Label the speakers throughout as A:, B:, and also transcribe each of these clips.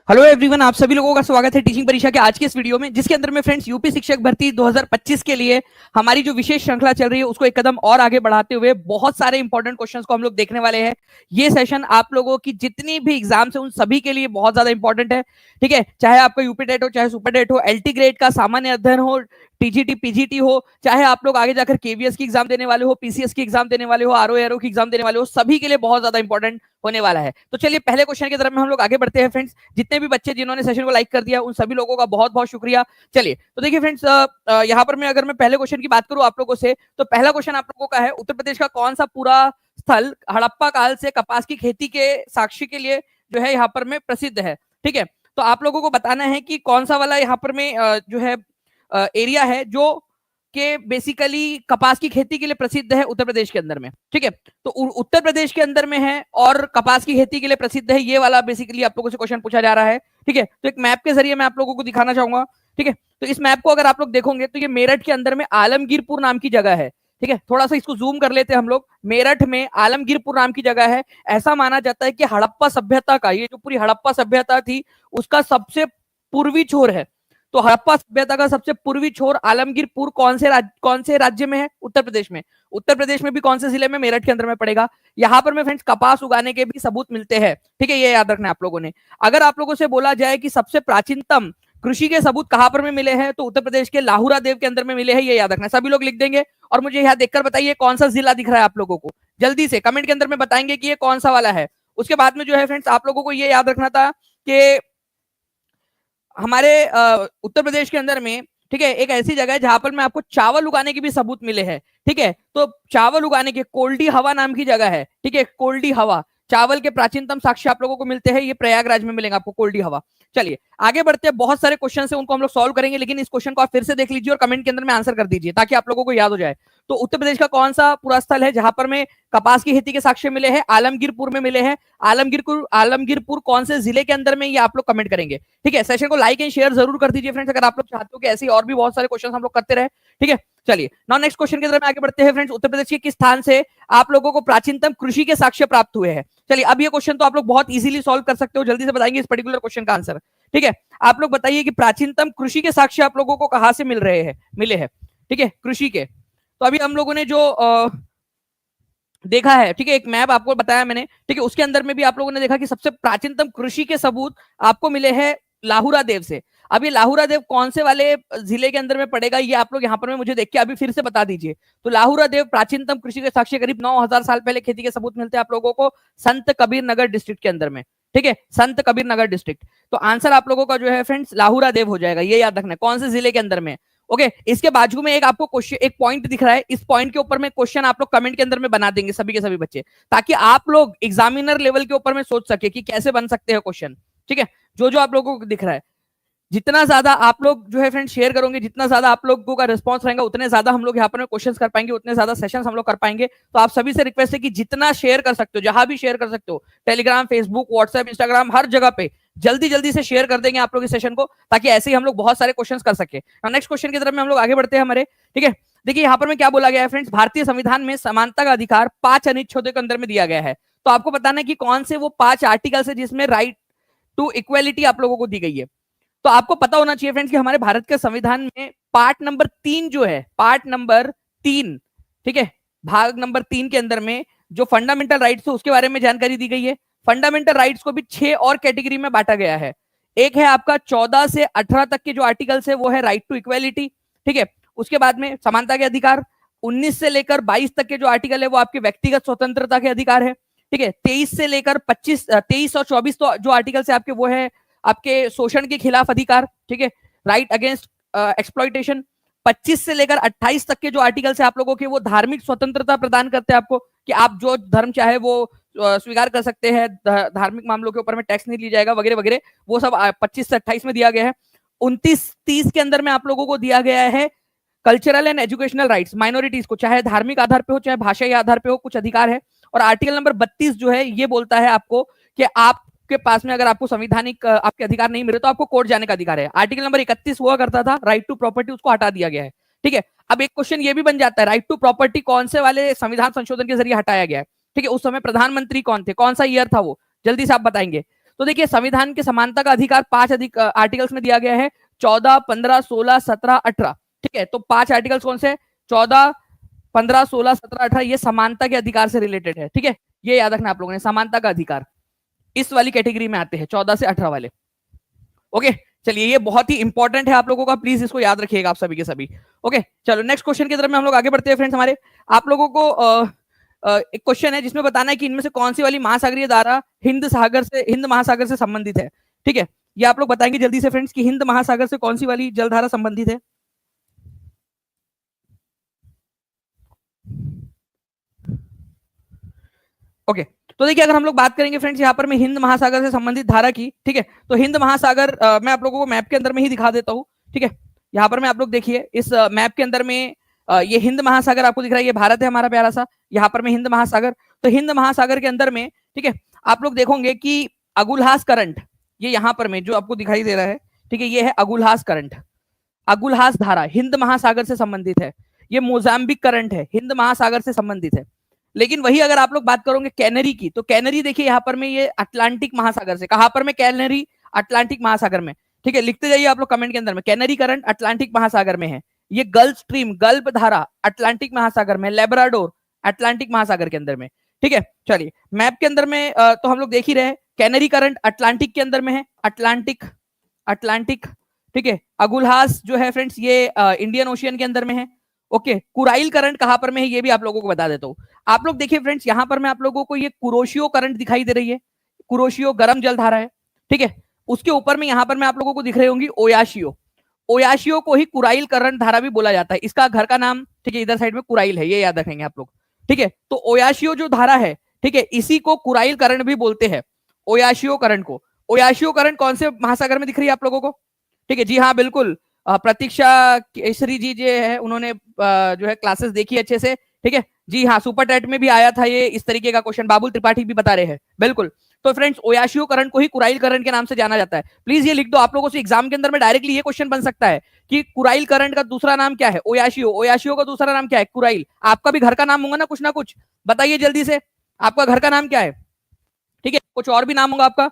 A: Hello everyone, आप सभी लोगों का स्वागत है टीचिंग परीक्षा के आज के इस वीडियो में, जिसके अंदर में फ्रेंड्स यूपी शिक्षक भर्ती 2025 के लिए हमारी जो विशेष श्रृंखला चल रही है उसको एक कदम और आगे बढ़ाते हुए बहुत सारे इंपॉर्टेंट क्वेश्चंस को हम लोग देखने वाले हैं। ये सेशन आप लोगों की जितनी भी एग्जाम्स है उन सभी के लिए बहुत ज्यादा इंपॉर्टेंट है। ठीक है, चाहे आपका यूपी टेट हो, चाहे सुपर टेट हो, एलटी ग्रेड का सामान्य अध्ययन हो, टीजीटी पीजीटी हो, चाहे आप लोग आगे जाकर केवीएस की एग्जाम देने वाले हो, पीसीएस की एग्जाम देने वाले हो, आरओ एरो की एग्जाम देने वाले हो, सभी के लिए बहुत ज्यादा इंपॉर्टेंट होने वाला है। तो चलिए पहले क्वेश्चन की तरफ में हम लोग आगे बढ़ते हैं फ्रेंड्स। जितने भी बच्चे जिन्होंने सेशन को लाइक कर दिया उन सभी लोगों का बहुत बहुत शुक्रिया। चलिए तो देखिए फ्रेंड्स, यहाँ पर मैं अगर मैं पहले क्वेश्चन की बात करूं आप लोगों से, तो पहला क्वेश्चन आप लोगों का है, उत्तर प्रदेश का कौन सा पूरा स्थल हड़प्पा काल से कपास की खेती के साक्ष्य के लिए जो है यहाँ पर में प्रसिद्ध है। ठीक है, तो आप लोगों को बताना है कि कौन सा वाला यहाँ पर में जो है एरिया है जो कि बेसिकली कपास की खेती के लिए प्रसिद्ध है उत्तर प्रदेश के अंदर में। ठीक है, तो उत्तर प्रदेश के अंदर में है और कपास की खेती के लिए प्रसिद्ध है, ये वाला बेसिकली आप लोगों से क्वेश्चन पूछा जा रहा है। ठीक है, तो एक मैप के जरिए मैं आप लोगों को दिखाना चाहूंगा। ठीक है, तो इस मैप को अगर आप लोग देखोगे तो ये मेरठ के अंदर में आलमगीरपुर नाम की जगह है। ठीक है, थोड़ा सा इसको जूम कर लेते हैं हम लोग। मेरठ में आलमगीरपुर नाम की जगह है। ऐसा माना जाता है कि हड़प्पा सभ्यता का, ये जो पूरी हड़प्पा सभ्यता थी उसका सबसे पूर्वी छोर है। तो हड़प्पा सभ्यता का सबसे पूर्वी छोर आलमगीरपुर कौन से राज्य में है? उत्तर प्रदेश में। उत्तर प्रदेश में भी कौन से जिले में? मेरठ के अंदर में पड़ेगा। यहाँ पर में फ्रेंड्स कपास उगाने के भी सबूत मिलते हैं। ठीक है, ये याद रखना आप लोगों ने। अगर आप लोगों से बोला जाए कि सबसे प्राचीनतम कृषि के सबूत कहां पर में मिले हैं, तो उत्तर प्रदेश के लाहुरा देव के अंदर में मिले हैं, ये याद रखना। सभी लोग लिख देंगे और मुझे यहाँ देखकर बताइए कौन सा जिला दिख रहा है आप लोगों को। जल्दी से कमेंट के अंदर में बताएंगे कि ये कौन सा वाला है। उसके बाद में जो है फ्रेंड्स आप लोगों को ये याद रखना था कि हमारे उत्तर प्रदेश के अंदर में, ठीक है, एक ऐसी जगह है जहां पर में आपको चावल उगाने के भी सबूत मिले हैं। ठीक है, तो चावल उगाने के कोल्डी हवा नाम की जगह है। ठीक है, कोल्डी हवा, चावल के प्राचीनतम साक्ष्य आप लोगों को मिलते हैं, ये प्रयागराज में मिलेंगे आपको, कोल्डी हवा। चलिए आगे बढ़ते हैं, बहुत सारे क्वेश्चन है उनको हम लोग सॉल्व करेंगे, लेकिन इस क्वेश्चन को आप फिर से देख लीजिए और कमेंट के अंदर में आंसर कर दीजिए ताकि आप लोगों को याद हो जाए। तो उत्तर प्रदेश का कौन सा पूरा स्थल है जहां पर में कपास की खेती के साक्ष्य मिले हैं? आलमगीरपुर में मिले हैं। आलमगीरपुर कौन से जिले के अंदर में, ये आप लोग कमेंट करेंगे। ठीक है, सेशन को लाइक एंड शेयर जरूर कर दीजिए फ्रेंड्स अगर आप लोग चाहते हो कि ऐसी और भी बहुत सारे क्वेश्चन हम लोग करते रहे। ठीक है, चलिए नाउ नेक्स्ट क्वेश्चन की तरफ आगे बढ़ते हैं फ्रेंड्स। उत्तर प्रदेश के किस स्थान से आप लोगों को प्राचीनतम कृषि के साक्ष्य प्राप्त हुए हैं? चलिए अब ये क्वेश्चन तो आप लोग बहुत इजीली सॉल्व कर सकते हो, जल्दी से बताएंगे इस पर्टिकुलर क्वेश्चन का आंसर। ठीक है, आप लोग बताइए कि प्राचीनतम कृषि के साक्ष्य आप लोगों को कहां से मिले हैं? ठीक है, कृषि के। तो अभी हम लोगों ने जो देखा है, ठीक है, एक मैप आपको बताया मैंने, ठीक है, उसके अंदर में भी आप लोगों ने देखा कि सबसे प्राचीनतम कृषि के सबूत आपको मिले हैं लाहुरा देव से। अब ये लाहुरा देव कौन से वाले जिले के अंदर में पड़ेगा, ये आप लोग यहाँ पर में मुझे देख के अभी फिर से बता दीजिए। तो लाहुरा देव प्राचीनतम कृषि के साक्ष्य करीब 9000 साल पहले खेती के सबूत मिलते हैं आप लोगों को संत कबीर नगर डिस्ट्रिक्ट के अंदर में। ठीक है, संत कबीर नगर डिस्ट्रिक्ट। तो आंसर आप लोगों का जो है फ्रेंड्स लाहुरा देव हो जाएगा, ये याद रखना कौन से जिले के अंदर में। ओके, इसके बाजू में एक आपको क्वेश्चन, एक पॉइंट दिख रहा है, इस पॉइंट के ऊपर में क्वेश्चन आप लोग कमेंट के अंदर में बना देंगे सभी के सभी बच्चे, ताकि आप लोग एग्जामिनर लेवल के ऊपर में सोच सके कि कैसे बन सकते हैं क्वेश्चन। ठीक है, जो जो आप लोगों को दिख रहा है, जितना ज्यादा आप लोग जो है फ्रेंड शेयर करोगे, जितना ज्यादा आप लोगों का रिस्पांस रहेगा, उतने ज्यादा हम लोग यहाँ पर क्वेश्चंस कर पाएंगे, उतने ज्यादा सेशंस हम लोग कर पाएंगे। तो आप सभी से रिक्वेस्ट है कि जितना शेयर कर सकते हो, जहां भी शेयर कर सकते हो, टेलीग्राम, फेसबुक, व्हाट्सएप, इंस्टाग्राम, हर जगह पे जल्दी जल्दी से शेयर कर देंगे आप लोग इस सेशन को, ताकि ऐसे ही हम लोग बहुत सारे क्वेश्चन कर सके। नेक्स्ट क्वेश्चन की तरफ में हम लोग आगे बढ़ते हैं हमारे। ठीक है, देखिए यहाँ पर में क्या बोला गया है फ्रेंड्स, भारतीय संविधान में समानता का अधिकार 5 अनुच्छेदों के अंदर में दिया गया है। तो आपको बताना है कि कौन से वो 5 आर्टिकल्स है जिसमें राइट टू इक्वेलिटी आप लोगों को दी गई है। तो आपको पता होना चाहिए फ्रेंड्स कि हमारे भारत के संविधान में पार्ट नंबर 3 जो है, पार्ट नंबर 3, ठीक है, भाग नंबर 3 के अंदर में जो फंडामेंटल राइट्स है उसके बारे में जानकारी दी गई है। फंडामेंटल राइट्स को भी 6 और कैटेगरी में बांटा गया है। एक है आपका 14 से 18 तक के जो आर्टिकल्स है वो है राइट टू इक्वेलिटी। ठीक है, उसके बाद में समानता के अधिकार। 19 से लेकर 22 तक के जो आर्टिकल है वो आपके व्यक्तिगत स्वतंत्रता के अधिकार है। ठीक है, 23 से लेकर 23 और 24 तो जो आर्टिकल्स है आपके वो है आपके शोषण के खिलाफ अधिकार। ठीक है, राइट अगेंस्ट एक्सप्लॉइटेशन। 25 से लेकर 28 तक के जो आर्टिकल्स है आप लोगों के वो धार्मिक स्वतंत्रता प्रदान करते हैं आपको, कि आप जो धर्म चाहे वो स्वीकार कर सकते हैं, धार्मिक मामलों के ऊपर में टैक्स नहीं लिया जाएगा वगैरह वगैरह, वो सब 25 से 28 में दिया गया है। 29-30 के अंदर में आप लोगों को दिया गया है cultural and educational rights, minorities को चाहे धार्मिक आधार पे हो चाहे भाषाई आधार पे हो कुछ अधिकार है। और आर्टिकल नंबर 32 जो है ये बोलता है आपको कि आपके पास में अगर आपको संवैधानिक आपके अधिकार नहीं मिले तो आपको कोर्ट जाने का अधिकार है। आर्टिकल नंबर 31 हुआ करता था राइट टू प्रॉपर्टी, उसको हटा दिया गया है। ठीक है, अब एक क्वेश्चन ये भी बन जाता है, राइट टू प्रॉपर्टी कौन से वाले संविधान संशोधन के जरिए हटाया गया है? ठीक है, उस समय प्रधानमंत्री कौन थे, कौन सा ईयर था वो, जल्दी से आप बताएंगे। तो देखिए संविधान के समानता का अधिकार 5 आर्टिकल्स में दिया गया है, 14, 15, 16, 17, 18। ठीक है, तो 5 आर्टिकल्स कौन से? 14, 15, 16, 17, 18 ये समानता के अधिकार से रिलेटेड है। ठीक है, ये याद रखना आप लोगों ने, समानता का अधिकार इस वाली कैटेगरी में आते हैं, 14 से 18 वाले। ओके, चलिए ये बहुत ही इंपॉर्टेंट है आप लोगों का, प्लीज इसको याद रखिएगा आप सभी के सभी। ओके, चलो नेक्स्ट क्वेश्चन की तरफ में हम लोग आगे बढ़ते हैं फ्रेंड्स। हमारे आप लोगों को एक क्वेश्चन है जिसमें बताना है कि इनमें से कौन सी वाली महासागरीय धारा हिंद महासागर से संबंधित है। ठीक है, ये आप लोग बताएंगे जल्दी से फ्रेंड्स कि हिंद महासागर से कौन सी वाली जलधारा संबंधित है। ओके, तो देखिए अगर हम लोग बात करेंगे फ्रेंड्स यहाँ पर मैं हिंद महासागर से संबंधित धारा की, ठीक है, तो हिंद महासागर मैं आप लोगों को मैप के अंदर में ही दिखा देता हूँ। ठीक है, यहाँ पर मैं आप लोग देखिए इस मैप के अंदर में ये हिंद महासागर आपको दिख रहा है, ये भारत है हमारा प्यारा सा, यहाँ पर में हिंद महासागर। तो हिंद महासागर के अंदर में, ठीक है, आप लोग देखोगे कि अगुलहास करंट, ये यहाँ पर में जो आपको दिखाई दे रहा है, ठीक है, ये है अगुलहास करंट, अगुलहास धारा हिंद महासागर से संबंधित है। ये मोजाम्बिक करंट है, हिंद महासागर से संबंधित है। लेकिन वही अगर आप लोग बात करोगे कैनरी की, तो कैनरी देखिए यहाँ पर में ये अटलांटिक महासागर से, कहां पर में कैनरी? अटलांटिक महासागर में। ठीक है, लिखते जाइए आप लोग कमेंट के अंदर में, कैनरी करंट अटलांटिक महासागर में है। ये गल्फ स्ट्रीम, गल्फ धारा अटलांटिक महासागर में, लेब्राडोर अटलांटिक महासागर के अंदर में। ठीक है, चलिए मैप के अंदर में तो हम लोग देख ही रहे हैं, कैनरी करंट अटलांटिक के अंदर में है, अटलांटिक अटलांटिक। ठीक है, अगुलहास जो है फ्रेंड्स ये इंडियन ओशियन के अंदर में है। ओके, कुराइल करंट कहां पर में है ये भी आप लोगों को बता देता हूँ। आप लोग देखिए फ्रेंड्स यहाँ पर मैं आप लोगों को ये कुरोशियो करंट दिखाई दे रही है, कुरोशियो गर्म जल धारा है। ठीक है, उसके ऊपर में यहाँ पर मैं आप लोगों को दिख रही होंगी ओयाशियो, ओयाशियो को ही कुराइल करंट धारा भी बोला जाता है। इसका घर का नाम, ठीक है, इधर साइड में कुराइल है, ये याद रखेंगे आप लोग। ठीक है, तो ओयाशियो जो धारा है, ठीक है, इसी को कुराइल करंट भी बोलते हैं, ओयाशियो करंट को। ओयाशियो करंट कौन से महासागर में दिख रही है आप लोगों को? ठीक है जी, हाँ बिल्कुल, प्रतीक्षा केसरी जी जो है उन्होंने जो है क्लासेस देखी अच्छे से। ठीक है जी, हाँ सुपर टेट में भी आया था ये इस तरीके का क्वेश्चन, बाबुल त्रिपाठी भी बता रहे हैं, बिल्कुल। तो फ्रेंड्स ओयाशियो करंट को ही कुराइल करंट के नाम से जाना जाता है। प्लीज ये लिख दो, आप लोगों से एग्जाम के अंदर में डायरेक्टली ये क्वेश्चन बन सकता है कि कुराइल करंट का दूसरा नाम क्या है? ओयाशियो, ओयाशियो का दूसरा नाम क्या है? कुराइल। आपका भी घर का नाम होगा ना कुछ, बताइए जल्दी से, आपका घर का नाम क्या है? ठीक है, कुछ और भी नाम होगा आपका।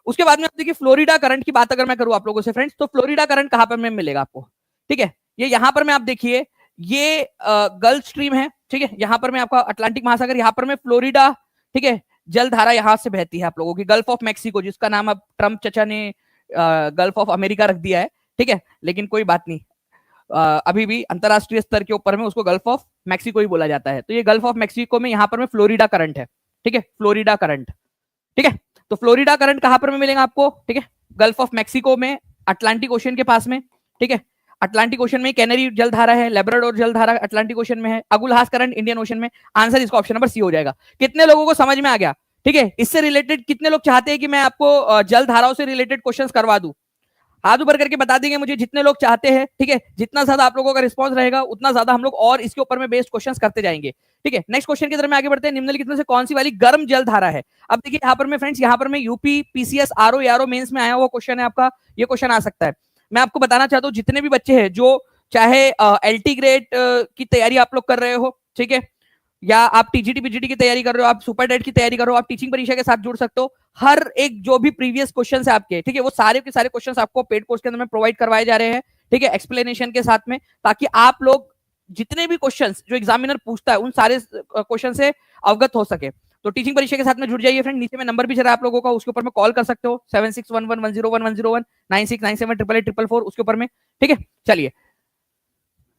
A: उसके बाद में देखिए फ्लोरिडा करंट की बात अगर मैं करूं आप लोगों से फ्रेंड्स, तो फ्लोरिडा करंट कहां पर में मिलेगा आपको? ठीक है, ये यहां पर में आप देखिए, ये गल्फ स्ट्रीम है। ठीक है, यहां पर में आपका अटलांटिक महासागर, यहां पर में फ्लोरिडा, ठीक है, जलधारा यहां से बहती है आप लोगों की, गल्फ ऑफ मैक्सिको, जिसका नाम अब ट्रम्प चचा ने गल्फ ऑफ अमेरिका रख दिया है। ठीक है, लेकिन कोई बात नहीं, अभी भी अंतरराष्ट्रीय स्तर के ऊपर में उसको गल्फ ऑफ मैक्सिको ही बोला जाता है। तो ये गल्फ ऑफ मैक्सिको में यहाँ पर में फ्लोरिडा करंट है। ठीक है, फ्लोरिडा करंट। ठीक है, तो फ्लोरिडा करंट कहां पर में मिलेगा आपको? ठीक है, गल्फ ऑफ मैक्सिको में, अटलांटिक ओशन के पास में। ठीक है, अटलांटिक ओशन में कैनरी जलधारा है, लेब्राडोर जलधारा अटलांटिक ओशन में है, अगुलहास करंट इंडियन ओशन में। आंसर इसका ऑप्शन नंबर सी हो जाएगा। कितने लोगों को समझ में आ गया? ठीक है, इससे रिलेटेड कितने लोग चाहते हैं कि मैं आपको जलधाराओं से रिलेटेड क्वेश्चंस करवा दूं? हाथ ऊपर करके बता देंगे मुझे जितने लोग चाहते हैं। ठीक है, जितना ज्यादा आप लोगों का रिस्पांस रहेगा उतना ज्यादा हम लोग और इसके ऊपर में बेस्ड क्वेश्चंस करते जाएंगे। ठीक है, नेक्स्ट क्वेश्चन की तरफ में आगे बढ़ते हैं। निम्नलिखित में से कौन सी वाली गर्म जल धारा है? अब देखिए यहाँ पर में फ्रेंड्स, यहाँ पर में यूपी पीसीएस आरओ यारो मेंस में आया हुआ क्वेश्चन है आपका, ये क्वेश्चन आ सकता है। मैं आपको बताना चाहता हूँ जितने भी बच्चे हैं जो चाहे एलटी ग्रेड की तैयारी आप लोग कर रहे हो, ठीक है, या आप टीजीटी पीजीटी की तैयारी कर रहे हो, आप सुपर टेट की तैयारी कर रहे हो, आप टीचिंग परीक्षा के साथ जुड़ सकते हो। हर एक जो भी प्रीवियस क्वेश्चन है आपके, ठीक है, वो सारे के सारे क्वेश्चन आपको पेड कोर्स के अंदर में प्रोवाइड करवाए जा रहे हैं। ठीक है, एक्सप्लेनेशन के साथ में, ताकि आप लोग जितने भी क्वेश्चंस जो एग्जामिनर पूछता है उन सारे क्वेश्चन से अवगत हो सके। तो टीचिंग परीक्षा के साथ में जुड़ जाइए फ्रेंड। नीचे में नंबर भी चल रहा है आप लोगों का, उसके ऊपर में कॉल कर सकते हो, 7611101101, 96974444 उसके ऊपर में। ठीक है, चलिए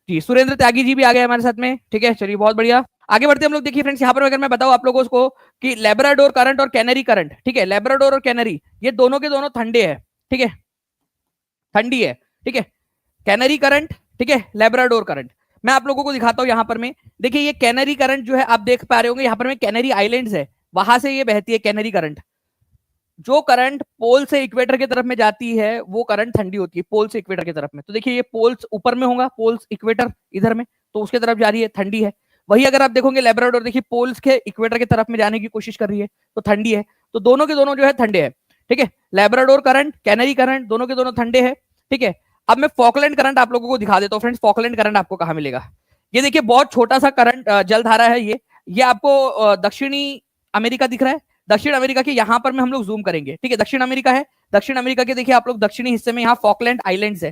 A: जी, सुरेंद्र त्यागी जी भी आ गए हमारे साथ में। ठीक है, चलिए बहुत बढ़िया, आगे बढ़ते हम लोग। देखिए फ्रेंड्स, यहाँ पर अगर मैं बताऊं आप लोगों को कि लेब्राडोर करंट और कैनरी करंट, ठीक है, लेब्राडोर और कैनरी ये दोनों के दोनों ठंडे हैं। ठीक है, ठंडी है। ठीक है, कैनरी करंट, ठीक है, लेब्राडोर करंट। मैं आप लोगों को दिखाता हूं यहाँ पर में, देखिए ये कैनरी करंट जो है आप देख पा रहे होंगे, यहाँ पर में कैनरी आइलैंड्स है, वहां से ये बहती है कैनरी करंट। जो करंट पोल से इक्वेटर की तरफ में जाती है वो करंट ठंडी होती है, पोल से इक्वेटर की तरफ में। तो देखिए ये पोल्स ऊपर में होगा, पोल्स इक्वेटर इधर में, तो उसके तरफ जा रही है, ठंडी है। वही अगर आप देखोगे लेब्राडोर, देखिए पोल्स के इक्वेटर की तरफ में जाने की कोशिश कर रही है, तो ठंडी है। तो दोनों के दोनों जो है ठंडे है। ठीक है, लेब्राडोर करंट, कैनरी करंट, दोनों के दोनों ठंडे है। ठीक है, अब मैं फॉकलैंड करंट आप लोगों को दिखा देता हूँ फ्रेंड्स। फॉकलैंड करंट आपको कहाँ मिलेगा? ये देखिए बहुत छोटा सा करंट जलधारा है ये आपको दक्षिणी अमेरिका दिख रहा है, दक्षिण अमेरिका के यहाँ पर में हम लोग जूम करेंगे, ठीक है। दक्षिण अमेरिका है, दक्षिण अमेरिका के देखिए आप लोग दक्षिणी हिस्से में यहाँ फॉकलैंड आइलैंड्स है,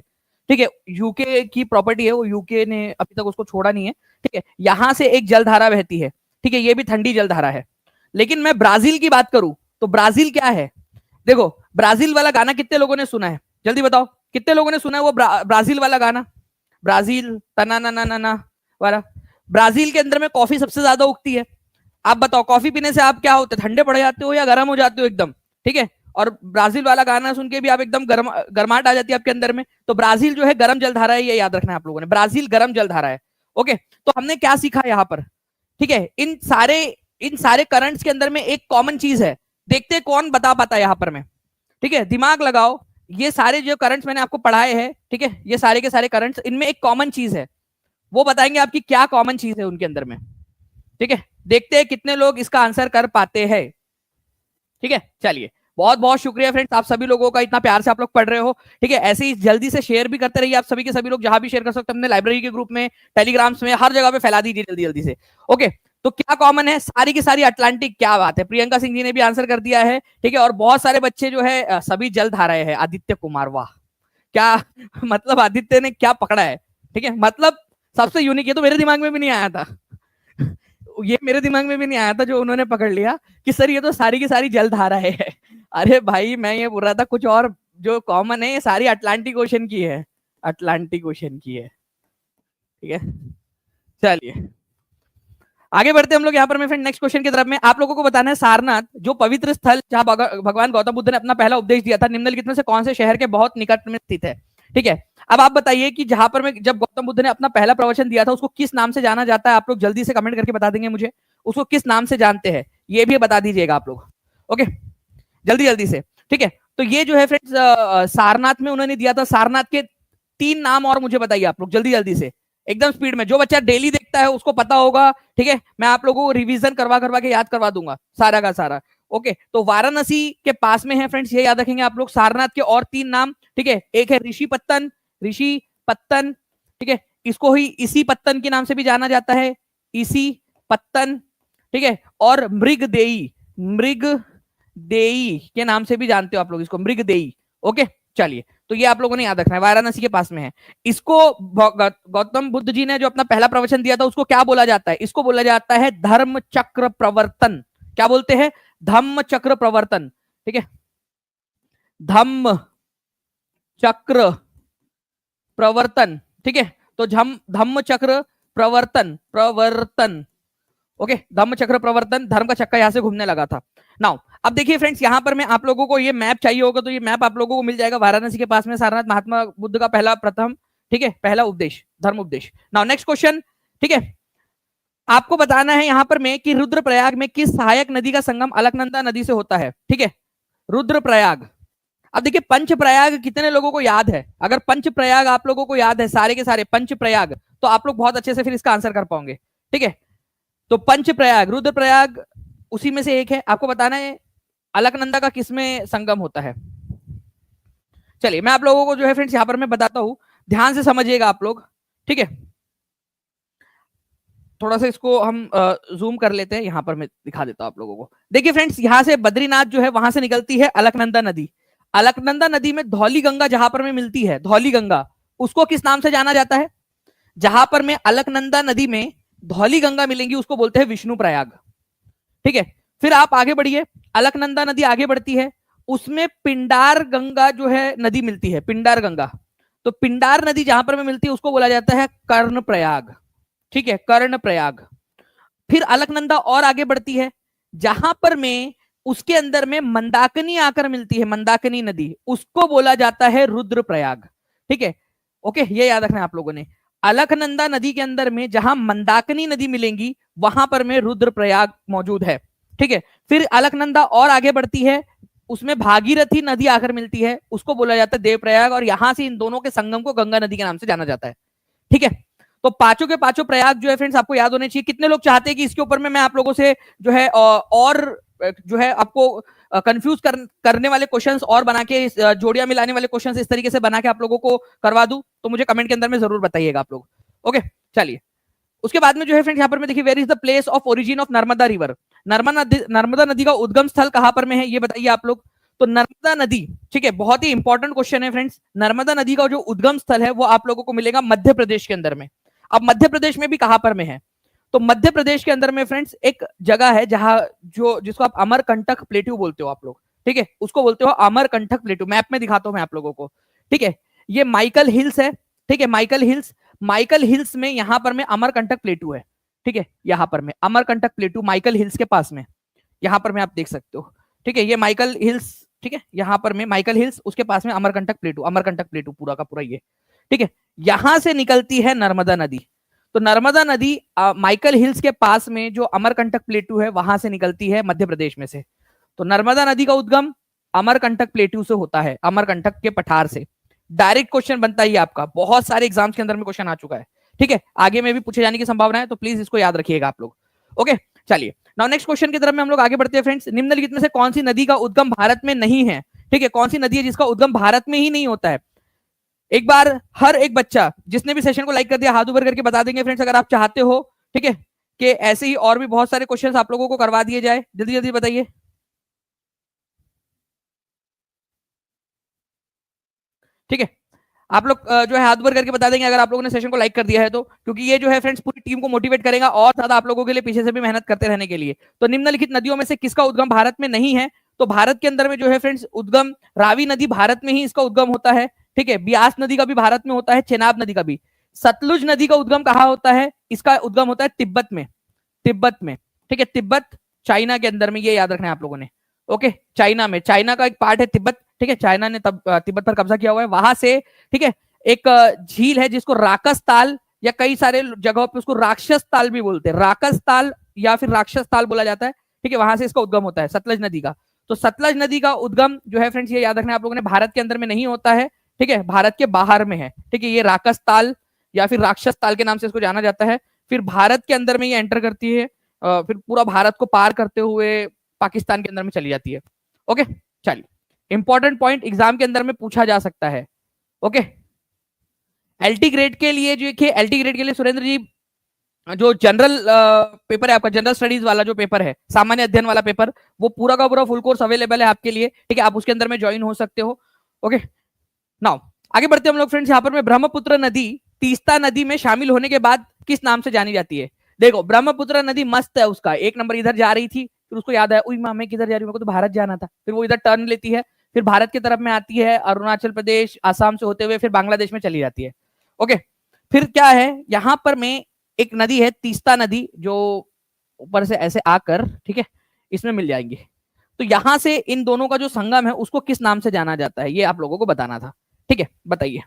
A: ठीक है। यूके की प्रॉपर्टी है, वो यूके ने अभी तक उसको छोड़ा नहीं है, ठीक है। यहाँ से एक जलधारा बहती है, ठीक है, ये भी ठंडी जलधारा है। लेकिन मैं ब्राजील की बात करूं तो ब्राजील क्या है, देखो ब्राजील वाला गाना कितने लोगों ने सुना है, जल्दी बताओ कितने लोगों ने सुना है वो ब्राजील वाला गाना, ब्राजील तना ना ना ना वाला। ब्राजील के अंदर में कॉफी सबसे ज्यादा उगती है। आप बताओ कॉफी पीने से आप क्या होते, ठंडे पड़ जाते हो या गर्म हो जाते हो एकदम, ठीक है। और ब्राजील वाला गाना सुन के भी आप एकदम गर्माहट आ जाती है आपके अंदर में। तो ब्राजील जो है गर्म जलधारा है, ये याद रखना है आप लोगों ने, ब्राजील गर्म जलधारा है। ओके, तो हमने क्या सीखा यहाँ पर, ठीक है। इन सारे करंट्स के अंदर में एक कॉमन चीज है, देखते कौन बता पाता है यहाँ पर में, ठीक है। दिमाग लगाओ, ये सारे जो करंट्स मैंने आपको पढ़ाए हैं, ठीक है, ये सारे के सारे करंट्स, इनमें एक कॉमन चीज है, वो बताएंगे आपकी क्या कॉमन चीज है उनके अंदर में, ठीक है। देखते हैं कितने लोग इसका आंसर कर पाते हैं, ठीक है। चलिए, बहुत बहुत शुक्रिया फ्रेंड्स, आप सभी लोगों का, इतना प्यार से आप लोग पढ़ रहे हो, ठीक है। ऐसे ही जल्दी से शेयर भी करते रहिए आप सभी के सभी लोग, जहां भी शेयर कर सकते हैं, अपने लाइब्रेरी के ग्रुप में, टेलीग्राम्स में, हर जगह पे फैला दीजिए जल्दी जल्दी से। ओके, तो क्या कॉमन है, सारी की सारी अटलांटिक, क्या बात है, प्रियंका सिंह जी ने भी आंसर कर दिया है, ठीक है। और बहुत सारे बच्चे जो है सभी जलधाराएं हैं, आदित्य कुमार, वाह क्या मतलब आदित्य ने क्या पकड़ा है, ठीक है। मतलब सबसे यूनिक, ये तो मेरे दिमाग में भी नहीं आया था ये मेरे दिमाग में भी नहीं आया था जो उन्होंने पकड़ लिया कि सर ये तो सारी की सारी जलधारा है अरे भाई मैं ये बोल रहा था कुछ और, जो कॉमन है ये सारी अटलांटिक ओशन की है, अटलांटिक ओशन की है, ठीक है। चलिए आगे बढ़ते हम लोग यहाँ पर मैं फ्रेंड नेक्स्ट क्वेश्चन की तरफ में। आप लोगों को बताना है सारनाथ जो पवित्र स्थल जहाँ भगवान गौतम बुद्ध ने अपना पहला उपदेश दिया था, निम्नलिखित में से कौन से शहर के बहुत निकट में स्थित है, ठीक है। अब आप बताइए कि जहां पर मैं जब गौतम बुद्ध ने अपना पहला प्रवचन दिया था उसको किस नाम से जाना जाता है, आप लोग जल्दी से कमेंट करके बता देंगे मुझे, उसको किस नाम से जानते हैं ये भी बता दीजिएगा आप लोग, ओके जल्दी जल्दी से, ठीक है। तो ये जो है फ्रेंड्स सारनाथ में उन्होंने दिया था। सारनाथ के 3 नाम और मुझे बताइए आप लोग जल्दी जल्दी से, एकदम स्पीड में, जो बच्चा डेली देखता है उसको पता होगा, ठीक है। मैं आप लोगों को रिवीजन करवा करवा के याद करवा दूंगा सारा का सारा, ओके। तो वाराणसी के पास में है फ्रेंड्स, ये याद रखेंगे आप लोग। सारनाथ के और 3 नाम, ठीक है, एक है ऋषिपत्तन, ऋषिपत्तन, ठीक है, इसको ही इसी पत्तन के नाम से भी जाना जाता है, इसी पत्तन, ठीक है। और मृगदेई, मृगदेई के नाम से भी जानते हो आप लोग इसको, मृगदेई, ओके। चलिए, तो ये आप लोगों ने याद रखना है, वाराणसी के पास में है। इसको गौतम बुद्ध जी ने जो अपना पहला प्रवचन दिया था उसको क्या बोला जाता है, इसको बोला जाता है धर्म चक्र प्रवर्तन। क्या बोलते हैं, धम्म चक्र प्रवर्तन, ठीक है, धम्म चक्र प्रवर्तन, ठीक है। तो धम्म चक्र प्रवर्तन, प्रवर्तन, ओके, धम्म चक्र प्रवर्तन, धर्म का चक्का यहां से घूमने लगा था। नाउ अब देखिए फ्रेंड्स, यहां पर मैं आप लोगों को ये मैप चाहिए होगा तो ये मैप आप लोगों को मिल जाएगा, वाराणसी के पास में सारनाथ, महात्मा बुद्ध का पहला प्रथम, ठीक है, पहला उपदेश, धर्म उपदेश। नाउ नेक्स्ट क्वेश्चन, ठीक है, आपको बताना है यहां पर में कि रुद्रप्रयाग में किस सहायक नदी का संगम अलकनंदा नदी से होता है, ठीक है, रुद्रप्रयाग। अब देखिए पंचप्रयाग कितने लोगों को याद है, अगर पंचप्रयाग आप लोगों को याद है सारे के सारे पंचप्रयाग, तो आप लोग बहुत अच्छे से फिर इसका आंसर कर पाओगे, ठीक है। तो पंचप्रयाग, रुद्रप्रयाग उसी में से एक है। आपको बताना है अलकनंदा का किसमें संगम होता है। चलिए मैं आप लोगों को जो है फ्रेंड्स यहां पर मैं बताता हूं, ध्यान से समझिएगा आप लोग, ठीक है। थोड़ा सा इसको हम जूम कर लेते हैं, यहां पर मैं दिखा देता हूं आप लोगों को। देखिए फ्रेंड्स, यहां से बद्रीनाथ जो है वहां से निकलती है अलकनंदा नदी। अलकनंदा नदी में धौली गंगा जहां पर में मिलती है, धौली गंगा, उसको किस नाम से जाना जाता है, जहां पर में अलकनंदा नदी में धौली गंगा मिलेंगी उसको बोलते हैं विष्णु प्रयाग, ठीक है। फिर आप आगे बढ़िए, अलकनंदा नदी आगे बढ़ती है, उसमें पिंडार गंगा जो है नदी मिलती है, पिंडार गंगा। तो पिंडार नदी जहां पर में मिलती है उसको बोला जाता है कर्ण प्रयाग, ठीक है, कर्ण प्रयाग। फिर अलकनंदा और आगे बढ़ती है, जहां पर में उसके अंदर में मंदाकिनी आकर मिलती है, मंदाकिनी नदी, उसको बोला जाता है रुद्र प्रयाग, ठीक है, ओके। ये याद रखना है आप लोगों ने, अलकनंदा नदी के अंदर में जहां मंदाकिनी नदी मिलेंगी वहां पर में रुद्र प्रयाग मौजूद है, ठीक है। फिर अलकनंदा और आगे बढ़ती है, उसमें भागीरथी नदी आकर मिलती है, उसको बोला जाता है देवप्रयाग, और यहां से इन दोनों के संगम को गंगा नदी के नाम से जाना जाता है, ठीक है। तो पांचों के पांचों प्रयाग जो है फ्रेंड्स आपको याद होने चाहिए। कितने लोग चाहते हैं कि इसके ऊपर में मैं आप लोगों से जो है और जो है आपको कंफ्यूज करने वाले क्वेश्चंस और बना के, जोड़ियां मिलाने वाले क्वेश्चंस इस तरीके से बना के आप लोगों को करवा दूं, तो मुझे कमेंट के अंदर में जरूर बताइएगा आप लोग, ओके। चलिए उसके बाद में जो है फ्रेंड्स यहाँ पर मैं देखिए, where is the place of origin of Narmada river. Narmada नदी का उद्गम स्थल कहां पर में है, ये बताइए आप लोग। तो नर्मदा नदी, ठीक है, बहुत ही इंपॉर्टेंट क्वेश्चन है फ्रेंड्स। नर्मदा नदी का जो उद्गम स्थल है वो आप लोगों को मिलेगा मध्य प्रदेश के अंदर में। अब मध्य प्रदेश में भी कहां पर में है, तो मध्य प्रदेश के अंदर में फ्रेंड्स एक जगह है जहां जो जिसको आप अमरकंटक प्लेट्यू बोलते हो आप लोग, ठीक है, उसको बोलते हो अमरकंटक प्लेट्यू। मैप में दिखाता हूं मैं आप लोगों को, ठीक है। ये माइकल हिल्स है, ठीक है, माइकल हिल्स। माइकल हिल्स में यहां पर में अमरकंटक प्लेट्यू है, ठीक है, यहां पर में अमरकंटक प्लेट्यू माइकल हिल्स के पास में, यहां पर में आप देख सकते हो, ठीक है, ये माइकल हिल्स, ठीक है, यहां पर में माइकल हिल्स, उसके पास में अमरकंटक प्लेट्यू पूरा का पूरा ये, ठीक है। यहां से निकलती है नर्मदा नदी। तो नर्मदा नदी माइकल हिल्स के पास में जो अमरकंटक प्लेट्यू है वहां से निकलती है मध्य प्रदेश में से। तो नर्मदा नदी का उद्गम अमरकंटक प्लेट्यू से होता है, अमरकंटक के पठार से। डायरेक्ट क्वेश्चन बनता ही आपका, बहुत सारे एग्जाम्स के अंदर में क्वेश्चन आ चुका है, ठीक है, आगे में भी पूछे जाने की संभावना है, तो प्लीज इसको याद रखिएगा आप लोग। ओके, चलिए नाउ नेक्स्ट क्वेश्चन की तरफ में हम लोग आगे बढ़ते हैं फ्रेंड्स। निम्नलिखित में से कौन सी नदी का उद्गम भारत में नहीं है, ठीक है, कौन सी नदी है जिसका उद्गम भारत में ही नहीं होता है। एक बार हर एक बच्चा जिसने भी सेशन को लाइक कर दिया हाथ ऊपर करके बता देंगे फ्रेंड्स, अगर आप चाहते हो, ठीक है, कि ऐसे ही और भी बहुत सारे क्वेश्चंस आप लोगों को करवा दिए जाए, जल्दी जल्दी बताइए। ठीक है, आप लोग जो है हाथ ऊपर करके बता देंगे अगर आप लोगों ने सेशन को लाइक कर दिया है तो, क्योंकि ये जो है फ्रेंड्स पूरी टीम को मोटिवेट करेगा और ज्यादा आप लोगों के लिए पीछे से भी मेहनत करते रहने के लिए। तो निम्नलिखित नदियों में से किसका उद्गम भारत में नहीं है, तो भारत के अंदर में जो है फ्रेंड्स उद्गम रावी नदी भारत में ही इसका उद्गम होता है, ठीक है, ब्यास नदी का भी भारत में होता है, चेनाब नदी का भी। सतलुज नदी का उद्गम कहाँ होता है, इसका उद्गम होता है तिब्बत में, तिब्बत में, ठीक है, तिब्बत चाइना के अंदर में, ये याद रखना है आप लोगों ने। ओके, चाइना में, चाइना का एक पार्ट है तिब्बत, ठीक है, चाइना ने तब तिब्बत पर कब्जा किया हुआ है, वहां से, ठीक है, एक झील है जिसको राकस ताल या कई सारे जगहों पे उसको राक्षस ताल भी बोलते हैं, राकस ताल या फिर राक्षस ताल बोला जाता है, ठीक है, वहां से इसका उद्गम होता है सतलज नदी का। तो सतलज नदी का उद्गम जो है फ्रेंड्स ये याद रखना है आप लोगों ने, भारत के अंदर में नहीं होता है, ठीक है, भारत के बाहर में है, ठीक है, ये राकस ताल या फिर राक्षस ताल के नाम से इसको जाना जाता है। फिर भारत के अंदर में ये एंटर करती है, फिर पूरा भारत को पार करते हुए पाकिस्तान के अंदर में चली जाती है। ओके, चलिए, इंपॉर्टेंट पॉइंट एग्जाम के अंदर में पूछा जा सकता है। ओके, एलटी ग्रेड के लिए जो एलटी ग्रेड के लिए सुरेंद्र जी जो जनरल पेपर है आपका, जनरल स्टडीज वाला जो पेपर है, सामान्य अध्ययन वाला पेपर, वो पूरा का पूरा फुल कोर्स अवेलेबल है आपके लिए, ठीक है, आप उसके अंदर में ज्वाइन हो सकते हो। ओके, नाउ आगे बढ़ते हैं हम लोग फ्रेंड्स। यहाँ पर में ब्रह्मपुत्र नदी तीस्ता नदी में शामिल होने के बाद किस नाम से जानी जाती है। देखो ब्रह्मपुत्र नदी मस्त है, उसका एक नंबर इधर जा रही थी, फिर उसको याद आया, उई मैं किधर जा रही हूँ, मेरे को तो भारत जाना था, फिर वो इधर टर्न लेती है, फिर भारत की तरफ में आती है, अरुणाचल प्रदेश आसाम से होते हुए फिर बांग्लादेश में चली जाती है। ओके, फिर क्या है, यहां पर में एक नदी है तीस्ता नदी, जो ऊपर से ऐसे आकर, ठीक है, इसमें मिल जाएंगे। तो यहां से इन दोनों का जो संगम है उसको किस नाम से जाना जाता है, ये आप लोगों को बताना था, ठीक है, बताइए।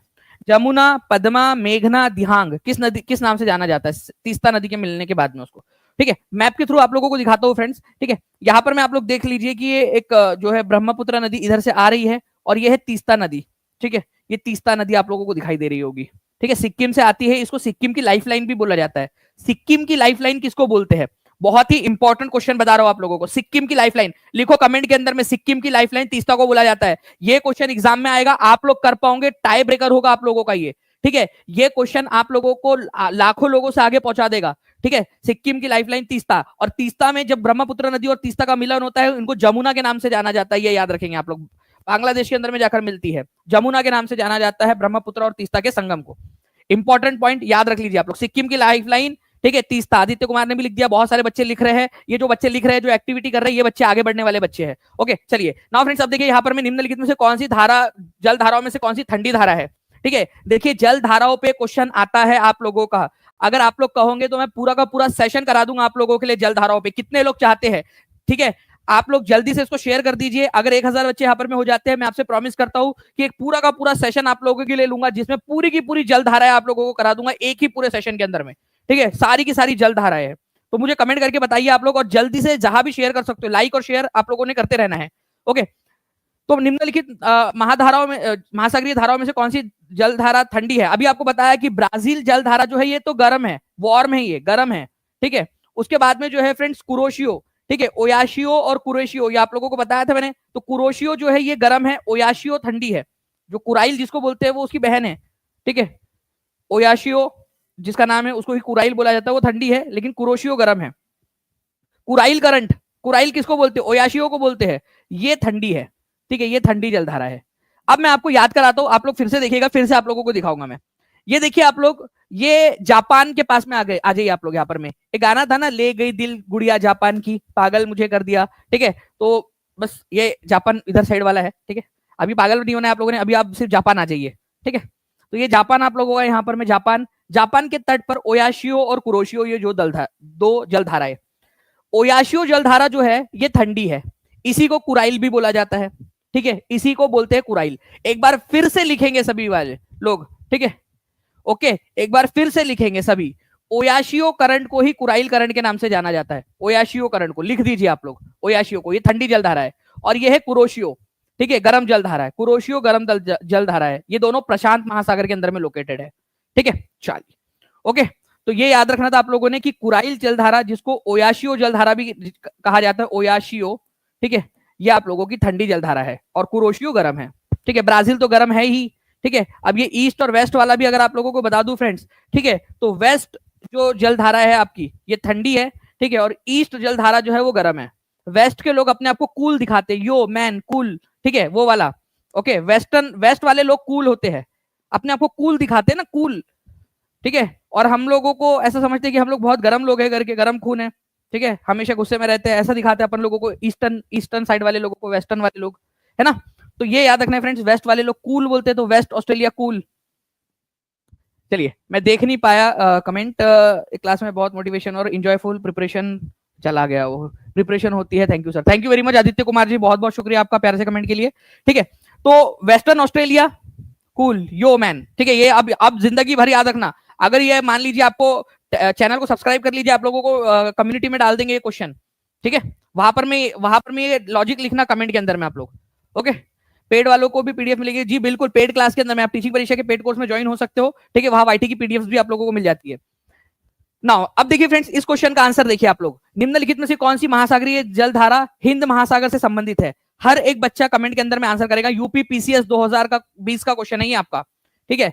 A: जमुना, पद्मा, मेघना, दिहांग, किस नाम से जाना जाता है तीस्ता नदी के मिलने के बाद में उसको, ठीक है। मैप के थ्रू आप लोगों को दिखाता हूँ फ्रेंड्स, ठीक है, यहाँ पर मैं आप लोग देख लीजिए कि ये एक जो है ब्रह्मपुत्र नदी इधर से आ रही है और ये है तीस्ता नदी, ठीक है, ये तीस्ता नदी आप लोगों को दिखाई दे रही होगी, ठीक है, सिक्किम से आती है, इसको सिक्किम की लाइफलाइन भी बोला जाता है। सिक्किम की लाइफलाइन किसको बोलते हैं, बहुत ही इंपॉर्टेंट क्वेश्चन बता रहा हूं आप लोगों को, सिक्किम की लाइफलाइन लिखो कमेंट के अंदर में, सिक्किम की लाइफलाइन तीस्ता को बोला जाता है। ये क्वेश्चन एग्जाम में आएगा, आप लोग कर पाओगे, टाई ब्रेकर होगा आप लोगों का ये, ठीक है, ये क्वेश्चन आप लोगों को लाखों लोगों से आगे पहुंचा देगा, ठीक है। सिक्किम की लाइफलाइन तीस्ता, और तीस्ता में जब ब्रह्मपुत्र नदी और तीस्ता का मिलन होता है इनको जमुना के नाम से जाना जाता है, ये याद रखेंगे आप लोग, बांग्लादेश के अंदर में जाकर मिलती है, जमुना के नाम से जाना जाता है ब्रह्मपुत्र और तीस्ता के संगम को। इंपॉर्टेंट पॉइंट याद रख लीजिए आप लोग, सिक्किम की लाइफलाइन, ठीक है, तीस्ता, आदित्य कुमार ने भी लिख दिया, बहुत सारे बच्चे लिख रहे हैं, ये जो बच्चे लिख रहे हैं, जो एक्टिविटी कर रहे हैं, ये बच्चे आगे बढ़ने वाले बच्चे हैं। ओके, चलिए नाउ फ्रेंड्स, अब देखिए यहाँ पर मैं निम्नलिखित में से कौन सी धारा, जल धाराओं में से कौन सी ठंडी धारा है, ठीक है। देखिए जल धाराओं पे क्वेश्चन आता है आप लोगों का, अगर आप लोग कहोगे तो मैं पूरा का पूरा सेशन करा दूंगा आप लोगों के लिए जल धाराओं पे, कितने लोग चाहते हैं, ठीक है, आप लोग जल्दी से इसको शेयर कर दीजिए। अगर 1000 बच्चे यहाँ पर में हो जाते हैं, मैं आपसे प्रॉमिस करता हूं कि एक पूरा का पूरा सेशन आप लोगों के लिए लूंगा, जिसमें पूरी की पूरी जल धाराएं आप लोगों को करा दूंगा एक ही पूरे सेशन के अंदर में, ठीक है, सारी की सारी जल धाराएं है। तो मुझे कमेंट करके बताइए आप लोग, और जल्दी से जहां भी शेयर कर सकते हो, लाइक और शेयर आप लोगों ने करते रहना है। ओके, तो निम्नलिखित महाधाराओं में, महासागरीय धाराओं में से कौन सी जल धारा ठंडी है। अभी आपको बताया कि ब्राजील जल धारा जो है ये तो गर्म है, वार्म है, ये गर्म है, ठीक है। उसके बाद में जो है फ्रेंड्स कुरोशियो, ठीक है, ओयाशियो और कुरेशियो, ये आप लोगों को बताया था मैंने। तो कुरोशियो जो है ये गर्म है, ओयाशियो ठंडी है, जो कुराइल जिसको बोलते हैं वो उसकी बहन है, ठीक है। ओयाशियो जिसका नाम है उसको ही कुराइल बोला जाता है, वो ठंडी है, लेकिन कुरोशियो गर्म है। कुराइल करंट, कुराइल किसको बोलते हैं? ओयाशियो को बोलते हैं। ये ठंडी है, ठीक है, ये ठंडी जलधारा है। अब मैं आपको याद कराता हूं, आप लोग फिर से देखिएगा, फिर से आप लोगों को दिखाऊंगा मैं। ये देखिए आप लोग, ये जापान के पास में आ गए, आ जाइए आप लोग यहाँ पर। में एक गाना था ना, ले गई दिल गुड़िया जापान की, पागल मुझे कर दिया, ठीक है। तो बस ये जापान इधर साइड वाला है, ठीक है। अभी पागल नहीं होना है आप लोगों ने, अभी आप सिर्फ जापान आ जाइए, ठीक है। तो ये जापान आप लोगों का यहाँ पर में जापान, जापान के तट पर ओयाशियो और कुरोशियो, ये जो दो जलधाराएं। ओयाशियो जलधारा जो है ये ठंडी है, इसी को कुराइल भी बोला जाता है, ठीक है, इसी को बोलते हैं कुराइल। एक बार फिर से लिखेंगे सभी वाले लोग, ठीक है, ओके, एक बार फिर से लिखेंगे सभी। ओयाशियो करंट को ही कुराइल करंट के नाम से जाना जाता है। ओयाशियो करंट को लिख दीजिए आप लोग, ओयाशियो को, ये ठंडी जलधारा है। और ये है कुरोशियो, ठीक है, गर्म जलधारा है। कुरोशियो गर्म जलधारा है। ये दोनों प्रशांत महासागर के अंदर में लोकेटेड है, ठीक है। चलिए, ओके, तो ये याद रखना था आप लोगों ने कि कुराइल जलधारा, जिसको ओयाशियो जलधारा भी कहा जाता है, ओयाशियो, ठीक है, ये आप लोगों की ठंडी जलधारा है। और कुरोशियो गर्म है, ठीक है। ब्राजील तो गर्म है ही, ठीक है। अब ये ईस्ट और वेस्ट वाला भी अगर आप लोगों को बता दूं फ्रेंड्स, ठीक है, तो वेस्ट जो जलधारा है आपकी, ये ठंडी है, ठीक है, और ईस्ट जलधारा जो है वो गर्म है। वेस्ट के लोग अपने आप को कूल दिखाते हैं, यो मैन कूल, ठीक है, वो वाला, ओके। वेस्ट वाले लोग कूल होते हैं, अपने आप को कूल दिखाते हैं ना, कूल, ठीक है। और हम लोगों को ऐसा समझते हैं कि हम लोग बहुत गर्म लोग हैं, करके गर्म खून है, ठीक है, हमेशा गुस्से में रहते हैं, ऐसा दिखाते हैं अपन लोगों को, ईस्टर्न साइड वाले लोगों को, वेस्टर्न वाले लोग, है ना। तो ये याद रखना है फ्रेंड्स, वेस्ट वाले लोग कूल बोलते हैं, तो वेस्ट ऑस्ट्रेलिया कूल। चलिए, मैं देख नहीं पाया कमेंट, क्लास में बहुत मोटिवेशन और इंजॉयफुल प्रिपरेशन चला गया, वो प्रिपरेशन होती है। Thank you sir, thank you very much Aditya Kumar ji, बहुत बहुत शुक्रिया आपका प्यारे से कमेंट के लिए, ठीक है। तो western Australia cool, yo man, ठीक है। ये अब जिंदगी भर याद रखना। अगर ये मान लीजिए आपको, चैनल को सब्सक्राइब कर लीजिए, आप लोगों को कम्युनिटी में डाल देंगे ये क्वेश्चन, ठीक है। वहां पर मैं ये लॉजिक लिखना कमेंट के अंदर में आप लोग, ओके। पेड वालों को भी पीडीएफ मिलेगी जी, बिल्कुल, पेड क्लास के अंदर में आप टीचिंग परीक्षा के पेड कोर्स में ज्वाइन हो सकते हो, ठीक है। वहां वाईटी की पीडीएफ भी आप लोगों को मिल जाती है। नाउ अब देखिए फ्रेंड्स, इस क्वेश्चन का आंसर देखिए आप लोग, निम्नलिखित में से कौन सी महासागरीय जलधारा हिंद महासागर से संबंधित है? हर एक बच्चा कमेंट के अंदर में आंसर करेगा। यूपी पीसीएस 2020 का क्वेश्चन है ये आपका, ठीक है।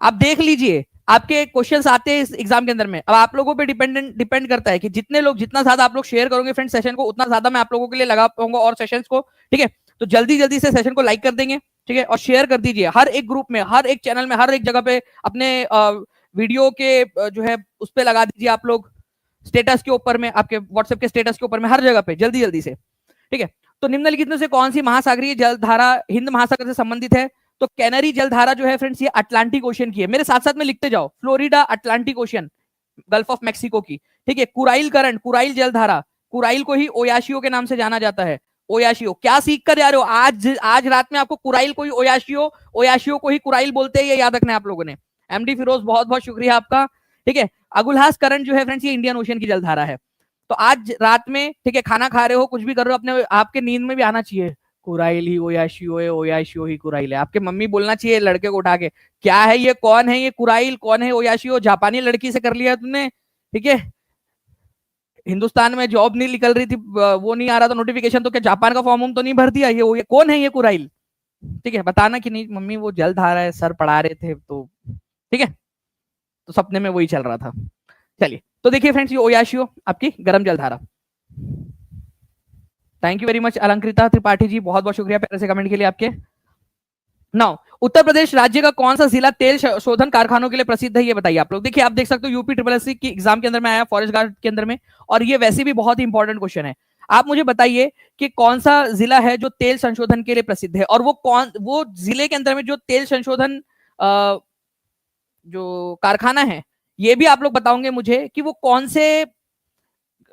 A: आप देख लीजिए, आपके क्वेश्चंस आते हैं इस एग्जाम के अंदर में। अब आप लोगों पे डिपेंड करता है कि जितने लोग, जितना ज्यादा आप लोग शेयर करोगे फ्रेंड्स सेशन को, उतना ज्यादा मैं आप लोगों के लिए लगा पाऊंगा और सेशंस को, ठीक है। तो जल्दी जल्दी से सेशन को लाइक कर देंगे, ठीक है, और शेयर कर दीजिए हर एक ग्रुप में, हर एक चैनल में, हर एक जगह पे, अपने वीडियो के जो है उस पर लगा दीजिए आप लोग, स्टेटस के ऊपर में, आपके व्हाट्सएप के स्टेटस के ऊपर में, हर जगह पे जल्दी जल्दी से, ठीक है। तो निम्नलिखित में से कौन सी महासागरीय जलधारा हिंद महासागर से संबंधित है? तो कैनरी जलधारा जो है फ्रेंड्स, ये अटलांटिक ओशियन की है। मेरे साथ साथ में लिखते जाओ, Florida Atlantic ocean, gulf of Mexico की, ठीक है। कुराइल करंट, कुराइल जलधारा, कुराइल को ही ओयाशियो के नाम से जाना जाता है। ओयाशियो, क्या सीख कर जा रहे हो आज रात में? आपको कुराइल को ही ओयाशियो, ओयाशियो को ही कुराइल बोलते हैं, ये याद रखना है आप लोगों ने। एमडी फिरोज, बहुत बहुत शुक्रिया आपका, ठीक है। अगुलहास करंट जो है फ्रेंड्स, ये इंडियन ओशियन की जलधारा है। तो आज रात में, ठीक है, खाना खा रहे हो, कुछ भी कर रहे हो, अपने आपके नींद में भी आना चाहिए, कुराइल ही ओयाशियो है, ओयाशियो ही कुराइल है। आपके मम्मी बोलना चाहिए लड़के को उठा के, क्या है ये, कौन है ये कुराइल, कौन है ओयाशियो? जापानी लड़की से कर लिया तुमने, ठीक है। हिंदुस्तान में जॉब नहीं निकल रही थी, वो नहीं आ रहा था नोटिफिकेशन, तो क्या जापान का फॉर्म तो नहीं भर दिया? ये कौन है ये कुराइल, ठीक है। बताना कि नहीं मम्मी, वो जलधारा है, सर पढ़ा रहे थे, तो ठीक है, तो सपने में वही चल रहा था। चलिए, तो देखिए फ्रेंड्स, ये ओयाशियो आपकी गर्म जलधारा। Thank you very much Alankrita Tripathi ji, बहुत बहुत शुक्रिया प्यारे से कमेंट के लिए आपके। नाउ, उत्तर प्रदेश राज्य का कौन सा जिला तेल शोधन कारखानों के लिए प्रसिद्ध है, ये बताइए आप लोग। देखिए, आप देख सकते हो यूपी ट्रिपल की एग्जाम के अंदर में आया, फॉरेस्ट गार्ड के अंदर में, और ये वैसे भी बहुत ही इंपॉर्टेंट क्वेश्चन है। आप मुझे बताइए कि कौन सा जिला है जो तेल संशोधन के लिए प्रसिद्ध है, और वो जिले के अंदर में जो तेल संशोधन जो कारखाना है, ये भी आप लोग बताओगे मुझे कि वो कौन से,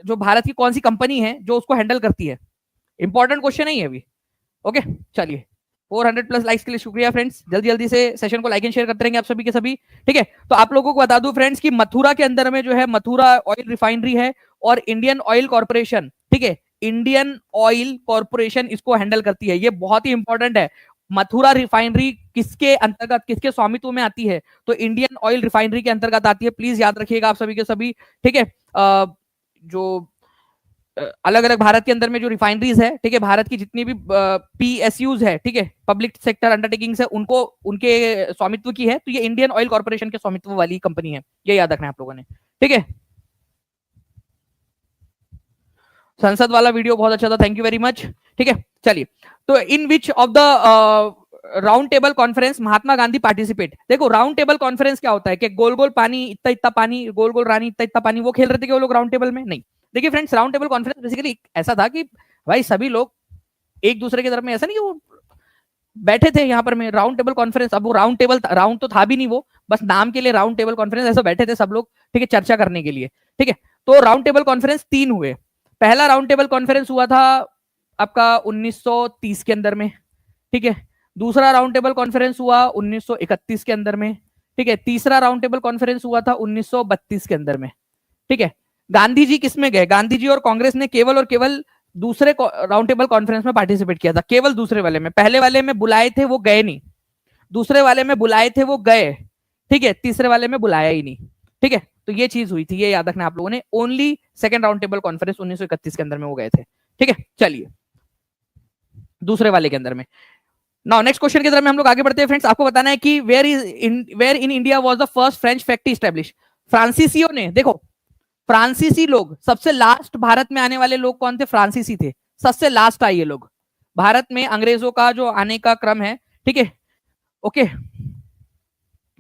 A: जो भारत की कौन सी कंपनी है जो उसको हैंडल करती है। इंपॉर्टेंट क्वेश्चन है ये भी, ओके। चलिए, 400 प्लस लाइक्स के लिए शुक्रिया फ्रेंड्स, जल्दी जल्दी से सेशन को लाइक एंड शेयर करते रहेंगे आप सभी के सभी, ठीक है। तो आप लोगों को बता दूं फ्रेंड्स कि मथुरा के अंदर में जो है, मथुरा ऑयल रिफाइनरी है, और इंडियन ऑयल कॉर्पोरेशन, ठीक है, इंडियन ऑयल कॉर्पोरेशन इसको हैंडल करती है। ये बहुत ही इंपॉर्टेंट है। मथुरा रिफाइनरी किसके अंतर्गत, किसके स्वामित्व में आती है? तो इंडियन ऑयल रिफाइनरी के अंतर्गत आती है। प्लीज याद रखिएगा आप सभी के सभी, ठीक है। जो अलग अलग भारत के अंदर में जो रिफाइनरीज है, ठीक है, भारत की जितनी भी पीएसयूज है, ठीक है, पब्लिक सेक्टर अंडरटेकिंग्स है, उनको उनके स्वामित्व की है। तो ये इंडियन ऑयल कॉर्पोरेशन के स्वामित्व वाली कंपनी है, ये याद रखना है आप लोगों ने, ठीक है। संसद वाला वीडियो बहुत अच्छा था, थैंक यू वेरी मच। ठीक है, चलिए, तो in which of the round table conference Mahatma Gandhi participate. देखो राउंड टेबल कॉन्फ्रेंस क्या होता है कि गोल गोल पानी, इतना इतना पानी, गोल गोल रानी, इतना इतना पानी, वो खेल रहे थे कि वो लोग राउंड टेबल में नहीं। देखिए friends, round table conference basically ऐसा था कि भाई सभी लोग एक दूसरे की तरफ में, ऐसा नहीं कि वो बैठे थे यहाँ पर में राउंड टेबल कॉन्फ्रेंस, अब वो राउंड टेबल राउंड तो था भी नहीं, वो बस नाम के लिए राउंड टेबल कॉन्फ्रेंस, ऐसे बैठे थे सब लोग, ठीक है, चर्चा करने के लिए। ठीक है, तो राउंड टेबल कॉन्फ्रेंस 3 हुए। पहला राउंड टेबल कॉन्फ्रेंस हुआ था आपका 1930 के अंदर में। ठीक है, दूसरा राउंड टेबल कॉन्फ्रेंस हुआ 1931 के अंदर में। ठीक है, तीसरा राउंड टेबल कॉन्फ्रेंस हुआ था 1932 के अंदर में। ठीक है, गांधी जी किसमें गए? गांधी जी और कांग्रेस ने केवल और केवल दूसरे राउंड टेबल कॉन्फ्रेंस में पार्टिसिपेट किया था, केवल दूसरे वाले में। पहले वाले में बुलाए थे वो गए नहीं, दूसरे वाले में बुलाए थे वो गए, ठीक है, तीसरे वाले में बुलाया ही नहीं। ठीक है, तो ये चीज हुई थी, ये याद रखना आप लोगों ने। Only second round table conference 1931 के अंदर में वो गए थे। ठीक है, चलिए दूसरे वाले के अंदर में। नाउ नेक्स्ट क्वेश्चन की तरफ में हम लोग आगे बढ़ते हैं फ्रेंड्स। आपको बताना है कि where in India was the first French factory establish. फ्रांसीसियों ने, देखो फ्रांसीसी लोग, सबसे लास्ट भारत में आने वाले लोग कौन थे? फ्रांसीसी थे, सबसे लास्ट आए ये लोग भारत में। अंग्रेजों का जो आने का क्रम है, ठीक है, ओके,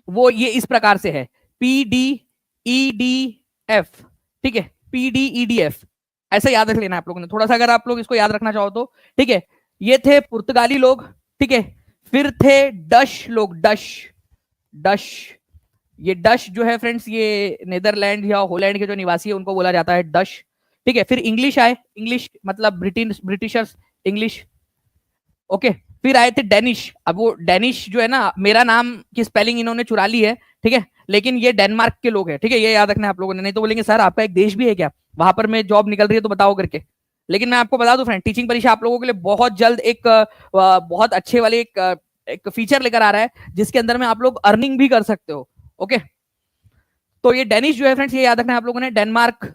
A: वो ये इस प्रकार से है, PDEDF। ठीक है, PDEDF, ऐसा याद रख लेना आप लोगों ने थोड़ा सा, अगर आप लोग इसको याद रखना चाहो तो। ठीक है, ये थे पुर्तगाली लोग, ठीक है, फिर थे डच लोग, डच, ये डच जो है फ्रेंड्स, ये नीदरलैंड या हॉलैंड के जो निवासी है उनको बोला जाता है डच। ठीक है, फिर इंग्लिश आए, इंग्लिश मतलब ब्रिटिशर्स, इंग्लिश। ओके, फिर आए थे डेनिश। अब वो डेनिश जो है ना, मेरा नाम की स्पेलिंग इन्होंने चुरा ली है, ठीक है, लेकिन ये डेनमार्क के लोग हैं। ठीक है, ये याद रखना है आप लोगों ने, नहीं तो बोलेंगे सर आपका एक देश भी है क्या, वहां पर में जॉब निकल रही है तो बताओ करके। लेकिन मैं आपको बता दूं फ्रेंड, टीचिंग परीक्षा आप लोगों के लिए बहुत जल्द एक बहुत अच्छे वाले एक फीचर लेकर आ रहा है, जिसके अंदर में आप लोग अर्निंग भी कर सकते हो। ओके, तो ये डेनिश जो है फ्रेंड्स, ये याद रखना है आप लोगों ने, डेनमार्क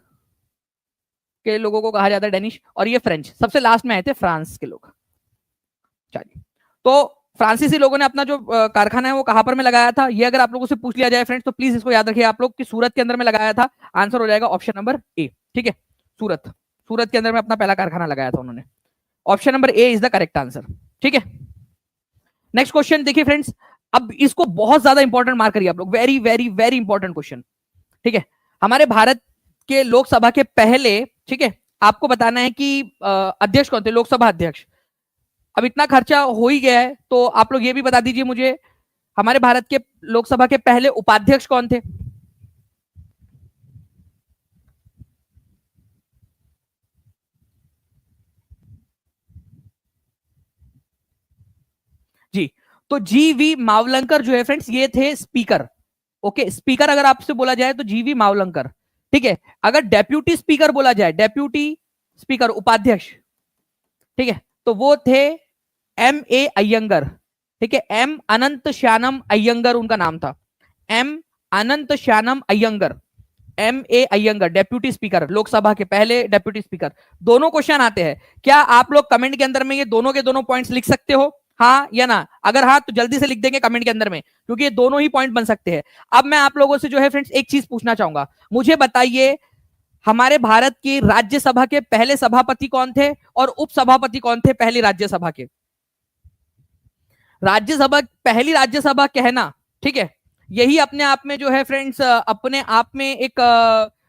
A: के लोगों को कहा जाता है डेनिश। और ये फ्रेंच, सबसे लास्ट में आए थे फ्रांस के लोग। चलिए, तो फ्रांसीसी लोगों ने अपना जो कारखाना है वो कहां पर में लगाया था, ये अगर आप लोगों से पूछ लिया जाए फ्रेंड्स, तो प्लीज इसको याद रखिए आप लोग कि सूरत के अंदर में लगाया था। आंसर हो जाएगा ऑप्शन नंबर ए। ठीक है, सूरत, सूरत के अंदर में अपना पहला कारखाना लगाया था उन्होंने। Option number A is the correct answer. ठीक है, नेक्स्ट क्वेश्चन देखिए फ्रेंड्स, अब इसको बहुत ज्यादा इंपॉर्टेंट मार्क करिए आप लोग, very very very important question. ठीक है, हमारे भारत के लोकसभा के पहले, ठीक है, आपको बताना है कि अध्यक्ष कौन थे, लोकसभा अध्यक्ष। अब इतना खर्चा हो ही गया है, तो आप लोग ये भी बता दीजिए मुझे, हमारे भारत के लोकसभा के पहले उपाध्यक्ष कौन थे? जी, तो GV मावलंकर जो है फ्रेंड्स, ये थे स्पीकर। ओके, स्पीकर अगर आपसे बोला जाए तो GV मावलंकर। ठीक है, अगर डेप्यूटी स्पीकर बोला जाए, डेप्यूटी स्पीकर, उपाध्यक्ष, ठीक है, तो वो थे MA अयंगर। ठीक है, M अनंत श्यानम अयंगर उनका नाम था, M Anant Shyanam Ayyangar, MA Ayyangar, deputy speaker, Lok Sabha के पहले डेप्यूटी स्पीकर। दोनों क्वेश्चन आते हैं, क्या आप लोग कमेंट के अंदर में ये दोनों के दोनों पॉइंट्स लिख सकते हो, हाँ या ना? अगर हाँ तो जल्दी से लिख देंगे कमेंट के अंदर में, क्योंकि ये दोनों ही पॉइंट बन सकते हैं। अब मैं आप लोगों से जो है फ्रेंड्स एक चीज पूछना चाहूंगा, मुझे बताइए हमारे भारत की राज्यसभा के पहले सभापति कौन थे और उपसभापति कौन थे पहली राज्यसभा के? राज्यसभा, पहली राज्यसभा कहना, ठीक है, यही अपने आप में जो है फ्रेंड्स, अपने आप में एक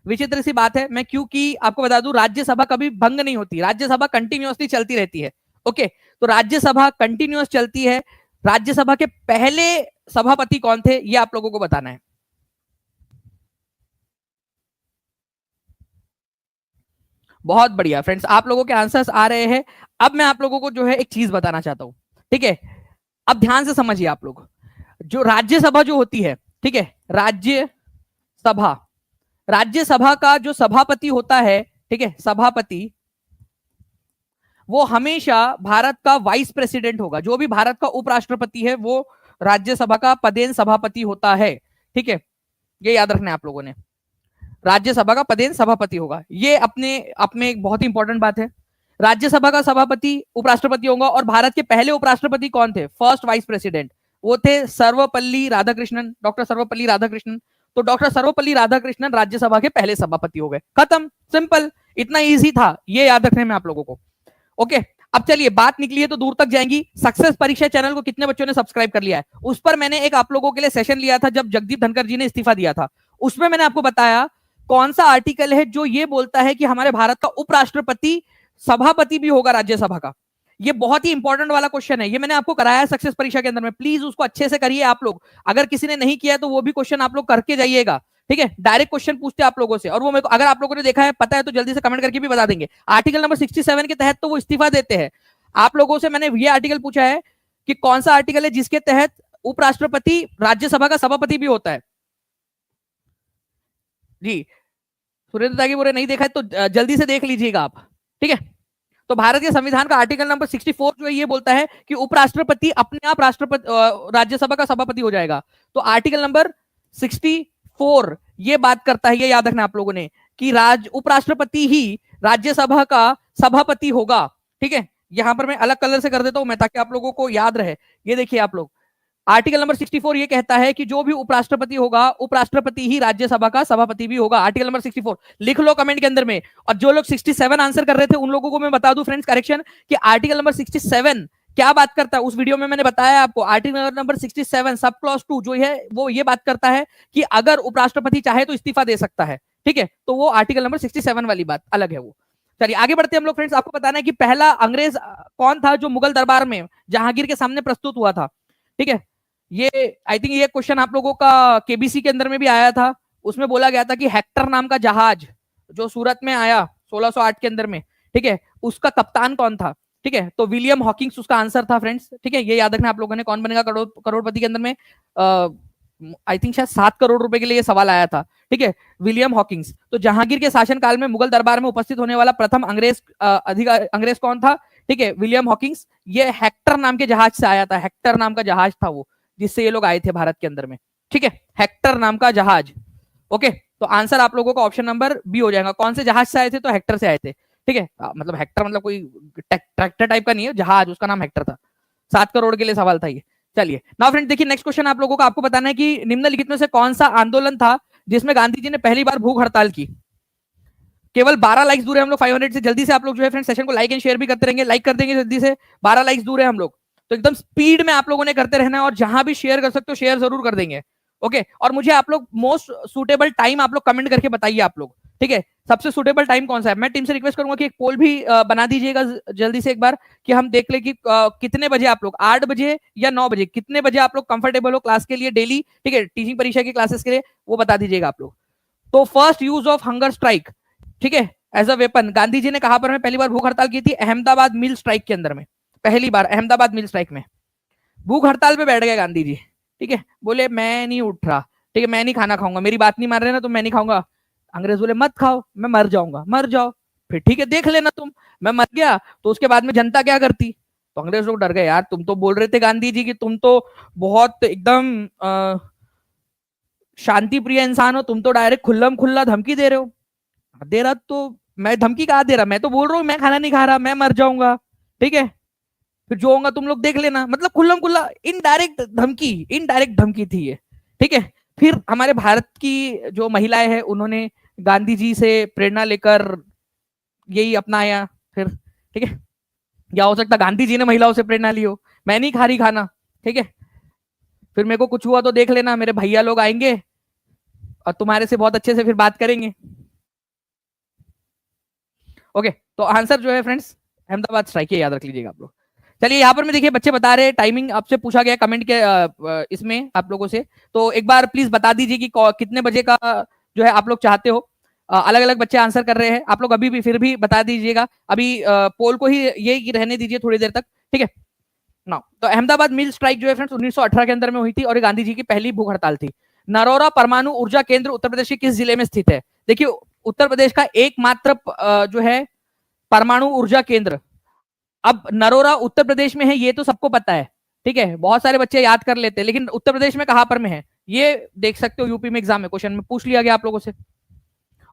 A: विचित्र सी बात है। मैं क्योंकि आपको बता दूं, राज्यसभा कभी भंग नहीं होती, राज्यसभा कंटिन्यूअसली चलती रहती है। ओके, तो राज्यसभा कंटिन्यूअस चलती है। राज्यसभा के पहले सभापति कौन थे, ये आप लोगों को बताना है। बहुत बढ़िया फ्रेंड्स, आप लोगों के आंसर्स आ रहे हैं। अब मैं आप लोगों को जो है एक चीज बताना चाहता हूं, ठीक है, अब ध्यान से समझिए आप लोग। जो राज्यसभा जो होती है, ठीक है, राज्यसभा, राज्यसभा का जो सभापति होता है, ठीक है, सभापति, वो हमेशा भारत का वाइस प्रेसिडेंट होगा। जो भी भारत का उपराष्ट्रपति है वो राज्यसभा का पदेन सभापति होता है। ठीक है, ये याद रखना है आप लोगों ने, राज्यसभा का पदेन सभापति होगा। ये अपने आप में एक बहुत ही इंपॉर्टेंट बात है। राज्यसभा का सभापति उपराष्ट्रपति होगा। और भारत के पहले उपराष्ट्रपति कौन थे, फर्स्ट वाइस प्रेसिडेंट? वो थे सर्वपल्ली राधाकृष्णन, डॉक्टर सर्वपल्ली राधाकृष्णन। तो डॉक्टर सर्वपल्ली राधाकृष्णन राज्यसभा के पहले सभापति हो गए। खत्म, सिंपल, इतना इजी था, ये याद रखने में आप लोगों को। ओके, अब चलिए, बात निकली है तो दूर तक जाएंगी। सक्सेस परीक्षा चैनल को कितने बच्चों ने सब्सक्राइब कर लिया है? उस पर मैंने एक आप लोगों के लिए सेशन लिया था जब जगदीप धनखड़ जी ने इस्तीफा दिया था। उसमें मैंने आपको बताया कौन सा आर्टिकल है जो ये बोलता है कि हमारे भारत का उपराष्ट्रपति सभापति भी होगा राज्यसभा का। ये बहुत ही इंपॉर्टेंट वाला क्वेश्चन है, ये मैंने आपको कराया है सक्सेस परीक्षा के अंदर में। प्लीज उसको अच्छे से करिए आप लोग। अगर किसी ने नहीं किया तो वो भी क्वेश्चन आप लोग करके जाइएगा, ठीक है? डायरेक्ट क्वेश्चन पूछते हैं आप लोगों से, और वो मेरे को अगर आप लोगों ने देखा है, पता है, तो जल्दी से कमेंट करके भी बता देंगे। आर्टिकल नंबर 67 के तहत तो वो इस्तीफा देते हैं। आप लोगों से मैंने ये आर्टिकल पूछा है कि कौन सा आर्टिकल है जिसके तहत उपराष्ट्रपति राज्यसभा का सभापति भी होता है। जी, सुरेंद्र दागी बोले नहीं देखा है तो जल्दी से देख लीजिएगा आप, ठीक है? तो भारत के संविधान का आर्टिकल नंबर 64 जो है ये बोलता है कि उपराष्ट्रपति अपने आप राष्ट्रपति राज्यसभा का सभापति हो जाएगा। तो आर्टिकल नंबर 64 ये बात करता है, ये याद रखना आप लोगों ने, कि उपराष्ट्रपति ही राज्यसभा का सभापति होगा, ठीक है? यहां पर मैं अलग कलर से कर देता हूं मैं, ताकि आप लोगों को याद रहे। ये देखिए आप लोग, आर्टिकल नंबर 64 ये कहता है कि जो भी उपराष्ट्रपति होगा, उपराष्ट्रपति ही राज्यसभा का सभापति भी होगा। आर्टिकल नंबर 64 लिख लो कमेंट के अंदर में। और जो लोग 67 आंसर कर रहे थे उन लोगों को मैं बता दूं फ्रेंड्स, करेक्शन, कि आर्टिकल नंबर 67 क्या बात करता है, उस वीडियो में मैंने बताया आपको। आर्टिकल नंबर 67 सब क्लॉज 2 जो है वो ये बात करता है कि अगर उपराष्ट्रपति चाहे तो इस्तीफा दे सकता है, ठीक है? तो वो आर्टिकल नंबर 67 वाली बात अलग है वो। चलिए आगे बढ़ते हैं हम लोग फ्रेंड्स। आपको बताना है कि पहला अंग्रेज कौन था जो मुगल दरबार में जहांगीर के सामने प्रस्तुत हुआ था, ठीक है? ये आई थिंक ये क्वेश्चन आप लोगों का केबीसी के अंदर में भी आया था। उसमें बोला गया था कि हेक्टर नाम का जहाज जो सूरत में आया 1608 के अंदर में, ठीक है, उसका कप्तान कौन था, ठीक है? तो विलियम हॉकिंग्स उसका आंसर था फ्रेंड्स, ठीक है? ये याद रखना आप लोगों ने। कौन बनेगा करोड़पति के अंदर में, आई थिंक शायद 7 करोड़ रुपए के लिए ये सवाल आया था, ठीक है? William Hawkins. तो जहांगीर के शासनकाल में मुगल दरबार में उपस्थित होने वाला प्रथम अंग्रेज कौन था, ठीक है? William Hawkins. ये हेक्टर नाम के जहाज से आया था, हेक्टर नाम का जहाज था वो जिससे ये लोग आए थे भारत के अंदर में, ठीक है? हेक्टर नाम का जहाज। ओके, तो आंसर आप लोगों का ऑप्शन नंबर बी हो जाएगा। कौन से जहाज से आए थे? तो हेक्टर से आए थे, ठीक है? मतलब हेक्टर मतलब कोई ट्रैक्टर टाइप का नहीं है, जहाज, उसका नाम हेक्टर था। 7 करोड़ के लिए सवाल था ये। चलिए नाउ फ्रेंड देखिए नेक्स्ट क्वेश्चन आप लोगों का। आपको बताना है कि निम्नलिखित में से कौन सा आंदोलन था जिसमें गांधी जी ने पहली बार भूख हड़ताल की? केवल 12 लाइक्स दूर है हम लोग 500 से। जल्दी से आप लोग जो है फ्रेंड सेशन को लाइक एंड शेयर भी करते रहेंगे, लाइक कर देंगे जल्दी से। 12 लाइक्स दूर है हम लोग, तो एकदम स्पीड में आप लोगों ने करते रहना है, और जहां भी शेयर कर सकते हो शेयर जरूर कर देंगे, ओके? और मुझे आप लोग मोस्ट सुटेबल टाइम आप लोग कमेंट करके बताइए आप लोग, ठीक है? सबसे सुटेबल टाइम कौन सा है? मैं टीम से रिक्वेस्ट करूंगा कि एक पोल भी बना दीजिएगा जल्दी से एक बार, कि हम देख ले कि कितने बजे आप लोग, 8 बजे या 9 बजे, कितने बजे आप लोग कंफर्टेबल हो क्लास के लिए डेली, ठीक है? टीचिंग परीक्षा की क्लासेस के लिए, वो बता दीजिएगा आप लोग। तो first use of hunger strike, ठीक है, as a weapon, Gandhi ji ने कहां पर में पहली बार भूख हड़ताल की थी? अहमदाबाद मिल स्ट्राइक के अंदर में, पहली बार अहमदाबाद मिल स्ट्राइक में भूख हड़ताल पे बैठ गए गांधी जी, ठीक है? बोले मैं नहीं उठ रहा, ठीक है, मैं नहीं खाना खाऊंगा, मेरी बात नहीं मान रहे ना तो मैं नहीं खाऊंगा। अंग्रेज बोले मत खाओ, मैं मर जाऊंगा। मर जाओ, फिर ठीक है देख लेना तुम, मैं मर गया तो उसके बाद में जनता क्या करती? तो अंग्रेज लोग डर गए, यार तुम तो बोल रहे थे गांधी जी कि तुम तो बहुत एकदम शांति प्रिय इंसान हो, तुम तो डायरेक्ट खुल्लम खुल्ला धमकी दे रहे हो। दे रहा तो मैं धमकी कहाँ दे रहा, मैं तो बोल रहा हूँ मैं खाना नहीं खा रहा, मैं मर जाऊंगा, ठीक है? फिर जो होगा तुम लोग देख लेना। मतलब खुल्लम खुल्ला इनडायरेक्ट धमकी थी ये, ठीक है? फिर हमारे भारत की जो महिलाएं हैं उन्होंने गांधी जी से प्रेरणा लेकर यही अपनाया फिर, ठीक है? या हो सकता गांधी जी ने महिलाओं से प्रेरणा ली हो, मैं नहीं खा रही खाना, ठीक है? फिर मेरे को कुछ हुआ तो देख लेना, मेरे भैया लोग आएंगे और तुम्हारे से बहुत अच्छे से फिर बात करेंगे। ओके, तो आंसर जो है फ्रेंड्स अहमदाबाद स्ट्राइक, याद रख लीजिएगा आप लोग। चलिए यहाँ पर मैं देखिए बच्चे बता रहे हैं, टाइमिंग आपसे पूछा गया कमेंट के इसमें आप लोगों से, तो एक बार प्लीज बता दीजिए कि कितने बजे का जो है आप लोग चाहते हो। अलग अलग बच्चे आंसर कर रहे हैं, आप लोग अभी भी फिर भी बता दीजिएगा। अभी पोल को ही ये रहने दीजिए थोड़ी देर तक, ठीक है ना? तो अहमदाबाद मिल स्ट्राइक जो है फ्रेंड्स 1918 के अंदर में हुई थी और गांधी जी की पहली भूख हड़ताल थी। नरोरा परमाणु ऊर्जा केंद्र उत्तर प्रदेश के किस जिले में स्थित है? देखिए उत्तर प्रदेश का एकमात्र जो है परमाणु ऊर्जा केंद्र, अब नरोरा उत्तर प्रदेश में है ये तो सबको पता है, ठीक है? बहुत सारे बच्चे याद कर लेते हैं, लेकिन उत्तर प्रदेश में कहां पर में है ये देख सकते हो। यूपी में एग्जाम में क्वेश्चन में पूछ लिया गया आप लोगों से।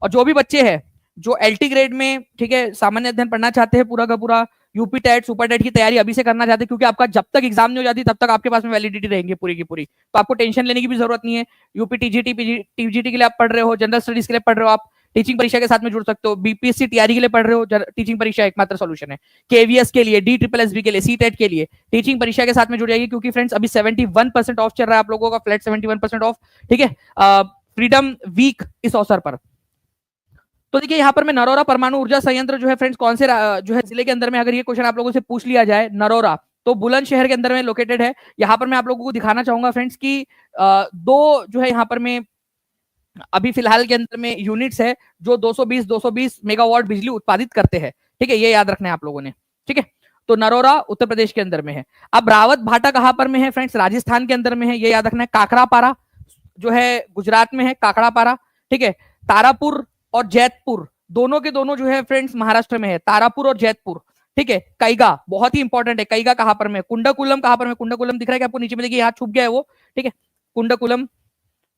A: और जो भी बच्चे हैं जो एलटी ग्रेड में, ठीक है, सामान्य अध्ययन पढ़ना चाहते हैं पूरा का पूरा, यूपी टेट सुपर टेट की तैयारी अभी से करना चाहते हैं, क्योंकि आपका जब तक एग्जाम नहीं हो जाती तब तक आपके पास में वैलिडिटी रहेंगी पूरी की पूरी, तो आपको टेंशन लेने की भी जरूरत नहीं है। यूपी टीजीटी टीजीटी के लिए आप पढ़ रहे हो, जनरल स्टडीज के लिए पढ़ रहे हो, आप टीचिंग परीक्षा के साथ में जुड़ सकते हो। बीपीएससी टीआरई के लिए पढ़ रहे हो, टीचिंग परीक्षा एकमात्र सॉल्यूशन है। केवीएस के लिए, डी ट्रिपल एसबी के लिए, सी टेट के लिए टीचिंग परीक्षा के साथ में जुड़ जाइए, क्योंकि फ्रेंड्स अभी 71% ऑफ चल रहा है आप लोगों का, फ्लैट 71% ऑफ, ठीक है, फ्रीडम वीक इस अवसर पर। तो देखिए यहाँ पर मैं नरोरा परमाणु ऊर्जा संयंत्र जो है फ्रेंड्स कौन से जो है जिले के अंदर में, अगर ये क्वेश्चन आप लोगों से पूछ लिया जाए, नरोरा तो बुलंदशहर के अंदर में लोकेटेड है। यहाँ पर मैं आप लोगों को दिखाना चाहूंगा फ्रेंड्स की दो जो है यहाँ पर में अभी फिलहाल के अंदर में यूनिट्स है जो 220 मेगावाट बिजली उत्पादित करते हैं, ठीक है, ये याद रखना है आप लोगों ने, ठीक है। तो नरोरा उत्तर प्रदेश के अंदर में है। अब रावत भाटा कहां पर में है फ्रेंड्स, राजस्थान के अंदर में है, ये याद रखना है। काकरापारा जो है गुजरात में है, काकड़ापारा, ठीक है। तारापुर और जैतपुर दोनों के दोनों जो है फ्रेंड्स महाराष्ट्र में है, तारापुर और जैतपुर, ठीक है। कैगा बहुत ही इंपॉर्टेंट है, कैगा कहां पर में, कुंडकुलम कहां पर में, कुंडकुलम दिख रहा है क्या आपको नीचे में, देखिए यहाँ छुप गया है वो, ठीक है, कुंडकुलम,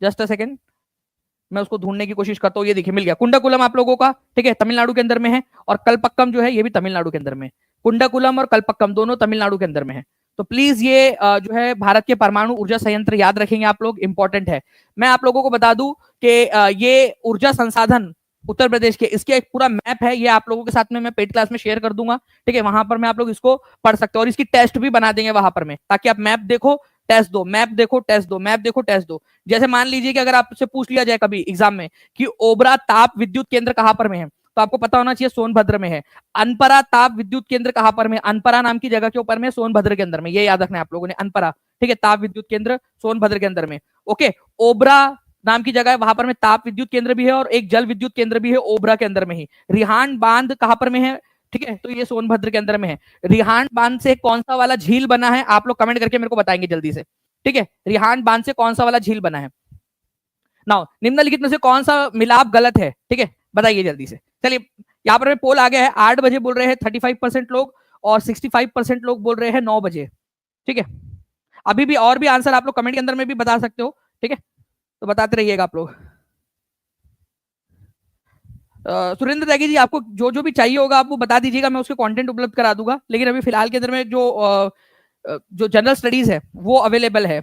A: जस्ट अ सेकेंड मैं उसको ढूंढने की कोशिश करता हूँ, ये देखिए मिल गया, कुंडकुलम आप लोगों का, ठीक है, तमिलनाडु के अंदर में है। और कलपक्कम जो है ये भी तमिलनाडु के अंदर में, कुंडकुलम और कलपक्कम दोनों तमिलनाडु के अंदर में है। तो प्लीज ये जो है भारत के परमाणु ऊर्जा संयंत्र याद रखेंगे आप लोग, इंपॉर्टेंट है। मैं आप लोगों को बता दूं कि ये ऊर्जा संसाधन उत्तर प्रदेश के, इसके एक पूरा मैप है, ये आप लोगों के साथ में मैं पेड क्लास में शेयर कर दूंगा, ठीक है, वहां पर मैं आप लोग इसको पढ़ सकते हो, और इसकी टेस्ट भी बना देंगे वहां पर में, ताकि आप मैप देखो टेस्ट दो, मैप देखो टेस्ट दो, मैप देखो टेस्ट दो। जैसे मान लीजिए कि अगर आपसे पूछ लिया जाए कभी एग्जाम में कि ओबरा ताप विद्युत केंद्र कहां पर में है, तो आपको पता होना चाहिए सोनभद्र में है। अनपरा ताप विद्युत केंद्र कहां पर में, अनपरा नाम की जगह के ऊपर में, सोनभद्र के अंदर में, ये याद रखना है आप लोगों ने, अनपरा, ठीक है, ताप विद्युत केंद्र सोनभद्र के अंदर में। ओके, ओबरा नाम की जगह है, वहां पर में ताप विद्युत केंद्र भी है और एक जल विद्युत केंद्र भी है ओबरा के अंदर में ही। रिहांड बांध कहां पर में है, ठीक है, तो ये सोनभद्र के अंदर में है। रिहांड बांध से कौन सा वाला झील बना है, आप लोग कमेंट करके मेरे को बताएंगे जल्दी से, ठीक है, रिहांड बांध से कौन सा वाला झील बना है। नाउ निम्नलिखित में से कौन सा मिलाप गलत है, ठीक है, बताइए जल्दी से। चलिए यहाँ पर पोल आ गया है, 8 बजे बोल रहे हैं 35% लोग, और 65% लोग बोल रहे हैं 9 बजे, ठीक है। अभी भी और भी आंसर आप लोग कमेंट के अंदर में भी बता सकते हो, ठीक है, तो बताते रहिएगा आप लोग। सुरेंद्र त्यागी जी, आपको जो जो भी चाहिए होगा आप वो बता दीजिएगा, मैं उसके कंटेंट उपलब्ध करा दूंगा, लेकिन अभी फिलहाल के अंदर में जो जनरल स्टडीज है वो अवेलेबल है।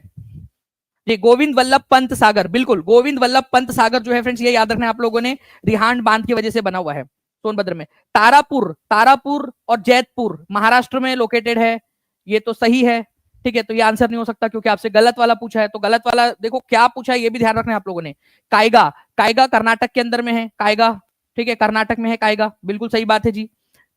A: जी, गोविंद वल्लभ पंत सागर, बिल्कुल गोविंद वल्लभ पंत सागर जो है फ्रेंड्स, ये याद रखना है आप लोगों ने, रिहांड बांध की वजह से बना हुआ है सोनभद्र में। तारापुर और जैतपुर महाराष्ट्र में लोकेटेड है, ये तो सही है, ठीक है, तो ये आंसर नहीं हो सकता क्योंकि आपसे गलत वाला पूछा है। तो गलत वाला देखो क्या पूछा है, ये भी ध्यान रखना है आप लोगों ने। कायगा कर्नाटक के अंदर में है, कायगा, ठीक है, कर्नाटक में है कायगा, बिल्कुल सही बात है जी।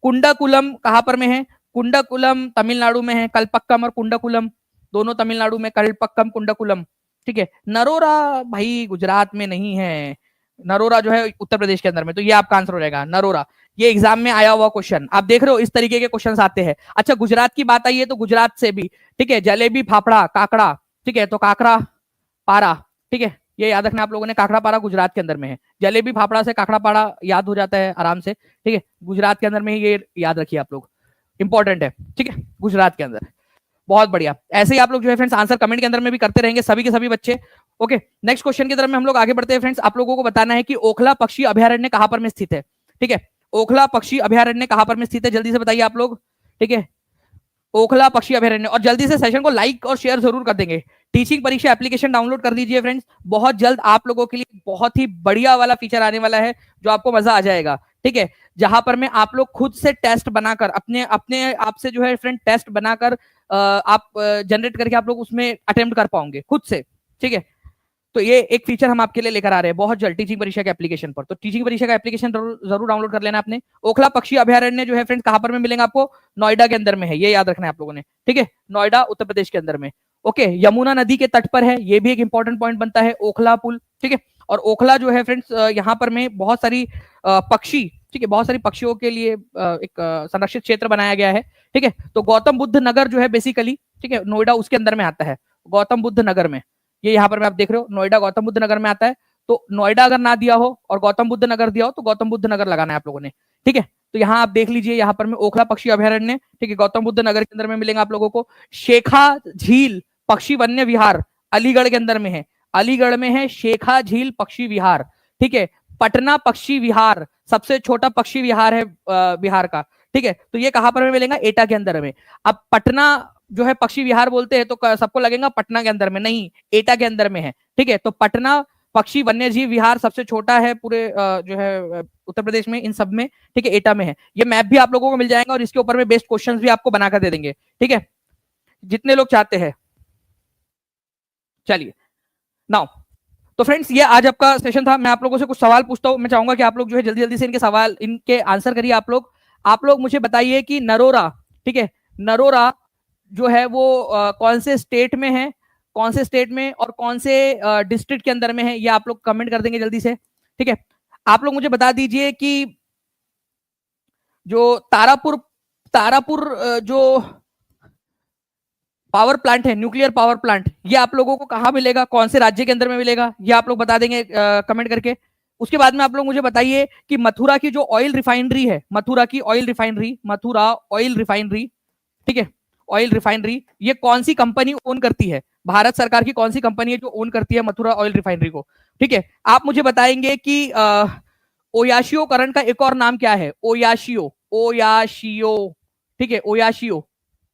A: कुंडकुलम कहां पर में है, कुंडकुलम तमिलनाडु में है, कलपक्कम और कुंडकुलम दोनों तमिलनाडु में, कलपक्कम कुंडकुलम, ठीक है। नरोरा भाई गुजरात में नहीं है, नरोरा जो है उत्तर प्रदेश के अंदर में, तो ये आपका आंसर हो जाएगा नरोरा। ये एग्जाम में आया हुआ क्वेश्चन, आप देख रहे हो इस तरीके के क्वेश्चन आते हैं। अच्छा गुजरात की बात आई है तो गुजरात से भी, ठीक है, जलेबी फाफड़ा काकड़ा, ठीक है, तो काकड़ा पारा, ठीक है, ये याद रखना आप लोगों ने, काकड़ा पारा गुजरात के अंदर में है। जलेबी फाफड़ा से काकड़ा पारा याद हो जाता है आराम से, ठीक है, गुजरात के अंदर में ये याद रखिए आप लोग, इंपॉर्टेंट है, ठीक है, गुजरात के अंदर। बहुत बढ़िया, ऐसे ही आप लोग जो है फ्रेंड्स आंसर कमेंट के अंदर में भी करते रहेंगे सभी के सभी बच्चे। ओके, नेक्स्ट क्वेश्चन की तरफ में हम लोग आगे बढ़ते हैं फ्रेंड्स। आप लोगों को बताना है कि ओखला पक्षी अभयारण्य कहां पर में स्थित है, ठीक है, ओखला पक्षी अभयारण्य कहां पर में स्थित है, जल्दी से बताइए आप लोग, ठीक है, ओखला पक्षी अभयारण्य। और जल्दी से सेशन को लाइक और शेयर जरूर कर देंगे। टीचिंग परीक्षा एप्लीकेशन डाउनलोड कर दीजिए फ्रेंड्स, बहुत जल्द आप लोगों के लिए बहुत ही बढ़िया वाला फीचर आने वाला है जो आपको मजा आ जाएगा, ठीक है, जहां पर में आप लोग खुद से टेस्ट बनाकर अपने अपने आप से जो है फ्रेंड टेस्ट बनाकर आप जनरेट करके आप लोग उसमें अटेम्प्ट कर पाओगे खुद से, ठीक है। तो ये एक फीचर हम आपके लिए लेकर आ रहे हैं बहुत जल्द टीचिंग परीक्षा के एप्लीकेशन पर, तो टीचिंग परीक्षा का एप्लीकेशन जरूर डाउनलोड कर लेना आपने। ओखला पक्षी अभयारण्य जो है फ्रेंड्स कहां पर में मिलेगा आपको, नोएडा के अंदर में है, ये याद रखना है आप लोगों ने, ठीक है, नोएडा उत्तर प्रदेश के अंदर में। ओके, यमुना नदी के तट पर है, ये भी एक इंपॉर्टेंट पॉइंट बनता है, ओखला पुल, ठीक है। और ओखला जो है फ्रेंड्स यहाँ पर में बहुत सारी पक्षी, ठीक है, बहुत सारी पक्षियों के लिए एक संरक्षित क्षेत्र बनाया गया है, ठीक है। तो गौतम बुद्ध नगर जो है बेसिकली, ठीक है, नोएडा उसके अंदर में आता है, गौतम बुद्ध नगर में, ये यहाँ पर मैं आप देख रहे हो नोएडा गौतम बुद्ध नगर में आता है। तो नोएडा अगर ना दिया हो और गौतम बुद्ध नगर दिया हो तो गौतम बुद्ध नगर लगाना है आप लोगों ने, ठीक है। तो यहाँ आप देख लीजिए, यहाँ पर में ओखला पक्षी अभयारण्य, ठीक है, गौतम बुद्ध नगर के अंदर में मिलेगा आप लोगों को। शेखा झील पक्षी वन्य विहार अलीगढ़ के अंदर में है, अलीगढ़ में है शेखा झील पक्षी विहार, ठीक है। पटना पक्षी विहार सबसे छोटा पक्षी विहार है बिहार का, ठीक है, तो ये कहां पर हमें मिलेगा, एटा के अंदर में। अब पटना जो है पक्षी विहार बोलते हैं तो सबको लगेगा पटना के अंदर में, नहीं, एटा के अंदर में है। ठीक है, तो पटना पक्षी वन्य जीव विहार सबसे छोटा है पूरे जो है उत्तर प्रदेश में, इन सब में। ठीक है, एटा में है। ये मैप भी आप लोगों को मिल जाएगा और इसके ऊपर में बेस्ड क्वेश्चंस भी आपको बनाकर दे देंगे। ठीक है, जितने लोग चाहते हैं। चलिए नाउ, तो फ्रेंड्स ये आज आपका सेशन था। मैं आप लोगों से कुछ सवाल पूछता हूं, मैं चाहूंगा कि आप लोग जो है जल्दी जल्दी से इनके सवाल, इनके आंसर करिए। आप लोग मुझे बताइए कि नरोरा, ठीक है, नरोरा जो है वो कौन से स्टेट में है, कौन से स्टेट में और कौन से डिस्ट्रिक्ट के अंदर में है, ये आप लोग कमेंट कर देंगे जल्दी से। ठीक है, आप लोग मुझे बता दीजिए कि जो तारापुर तारापुर जो पावर प्लांट है, न्यूक्लियर पावर प्लांट, ये आप लोगों को कहां मिलेगा, कौन से राज्य के अंदर में मिलेगा, ये आप लोग बता देंगे कमेंट करके। उसके बाद में आप लोग मुझे बताइए कि मथुरा की जो ऑयल रिफाइनरी है, मथुरा की oil refinery, Mathura oil refinery, ठीक है, ऑयल रिफाइनरी, ये कौन सी कंपनी ओन करती है, भारत सरकार की कौन सी कंपनी है जो ओन करती है मथुरा ऑयल रिफाइनरी को। ठीक है, आप मुझे बताएंगे कि ओयाशियो करंट का एक और नाम क्या है, ओयाशियो, ओयाशियो, ठीक है, ओयाशियो,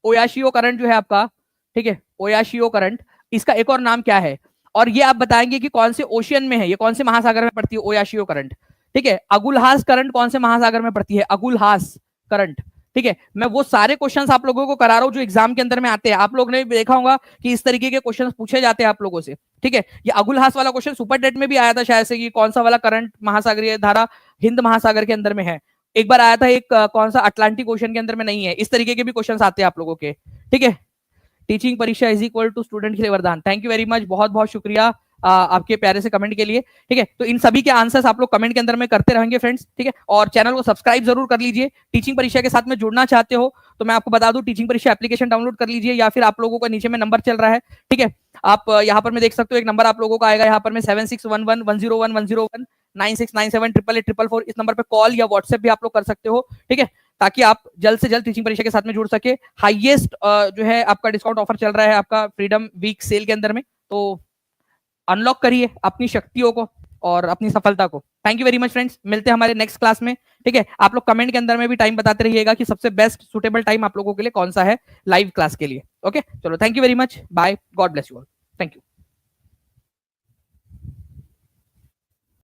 A: ओयाशियो करंट जो है आपका, ठीक है, ओयाशियो करंट, इसका एक और नाम क्या है। और ये आप बताएंगे कि कौन से ओशियन में है, ये कौन से महासागर में पड़ती है ओयाशियो करंट। ठीक है, अगुलहास करंट कौन से महासागर में पड़ती है, अगुलहास करंट। ठीक है, मैं वो सारे क्वेश्चंस आप लोगों को करा रहा हूं जो एग्जाम के अंदर में आते हैं। आप लोग ने देखा होगा कि इस तरीके के क्वेश्चंस पूछे जाते हैं आप लोगों से। ठीक है, ये अगुलहास वाला क्वेश्चन सुपर डेट में भी आया था शायद से, कि कौन सा वाला करंट महासागरीय धारा हिंद महासागर के अंदर में है। एक बार आया था एक कौन सा अटलांटिक ओशन के अंदर में नहीं है। इस तरीके के भी क्वेश्चंस आते हैं आप लोगों के। ठीक है, टीचिंग परीक्षा इज इक्वल टू स्टूडेंट के लिए वरदान। थैंक यू वेरी मच, बहुत बहुत शुक्रिया आपके प्यारे से कमेंट के लिए। ठीक है, तो इन सभी के आंसर्स आप लोग कमेंट के अंदर में करते रहेंगे फ्रेंड्स। ठीक है, और चैनल को सब्सक्राइब जरूर कर लीजिए। टीचिंग परीक्षा के साथ में जुड़ना चाहते हो तो मैं आपको बता दूं, टीचिंग परीक्षा एप्लीकेशन डाउनलोड कर लीजिए, या फिर आप लोगों का नीचे में नंबर चल रहा है। ठीक है, आप यहाँ पर मैं देख सकते हो एक नंबर आप लोगों का आएगा यहाँ पर में 7611101101 9697884444। इस नंबर पे कॉल या व्हाट्सएप भी आप लोग कर सकते हो। ठीक है, ताकि आप जल्द से जल्द टीचिंग परीक्षा के साथ में जुड़ सके। हाईएस्ट जो है आपका डिस्काउंट ऑफर चल रहा है आपका फ्रीडम वीक सेल के अंदर में, तो अनलॉक करिए अपनी शक्तियों को और अपनी सफलता को। Thank you very much friends, मिलते हैं हमारे नेक्स्ट क्लास में। ठीक है, आप लोग कमेंट के अंदर में भी टाइम बताते रहिएगा कि सबसे बेस्ट सुटेबल टाइम आप लोगों के लिए कौन सा है लाइव क्लास के लिए। ओके, चलो, thank you very much, bye, God bless you all, thank you.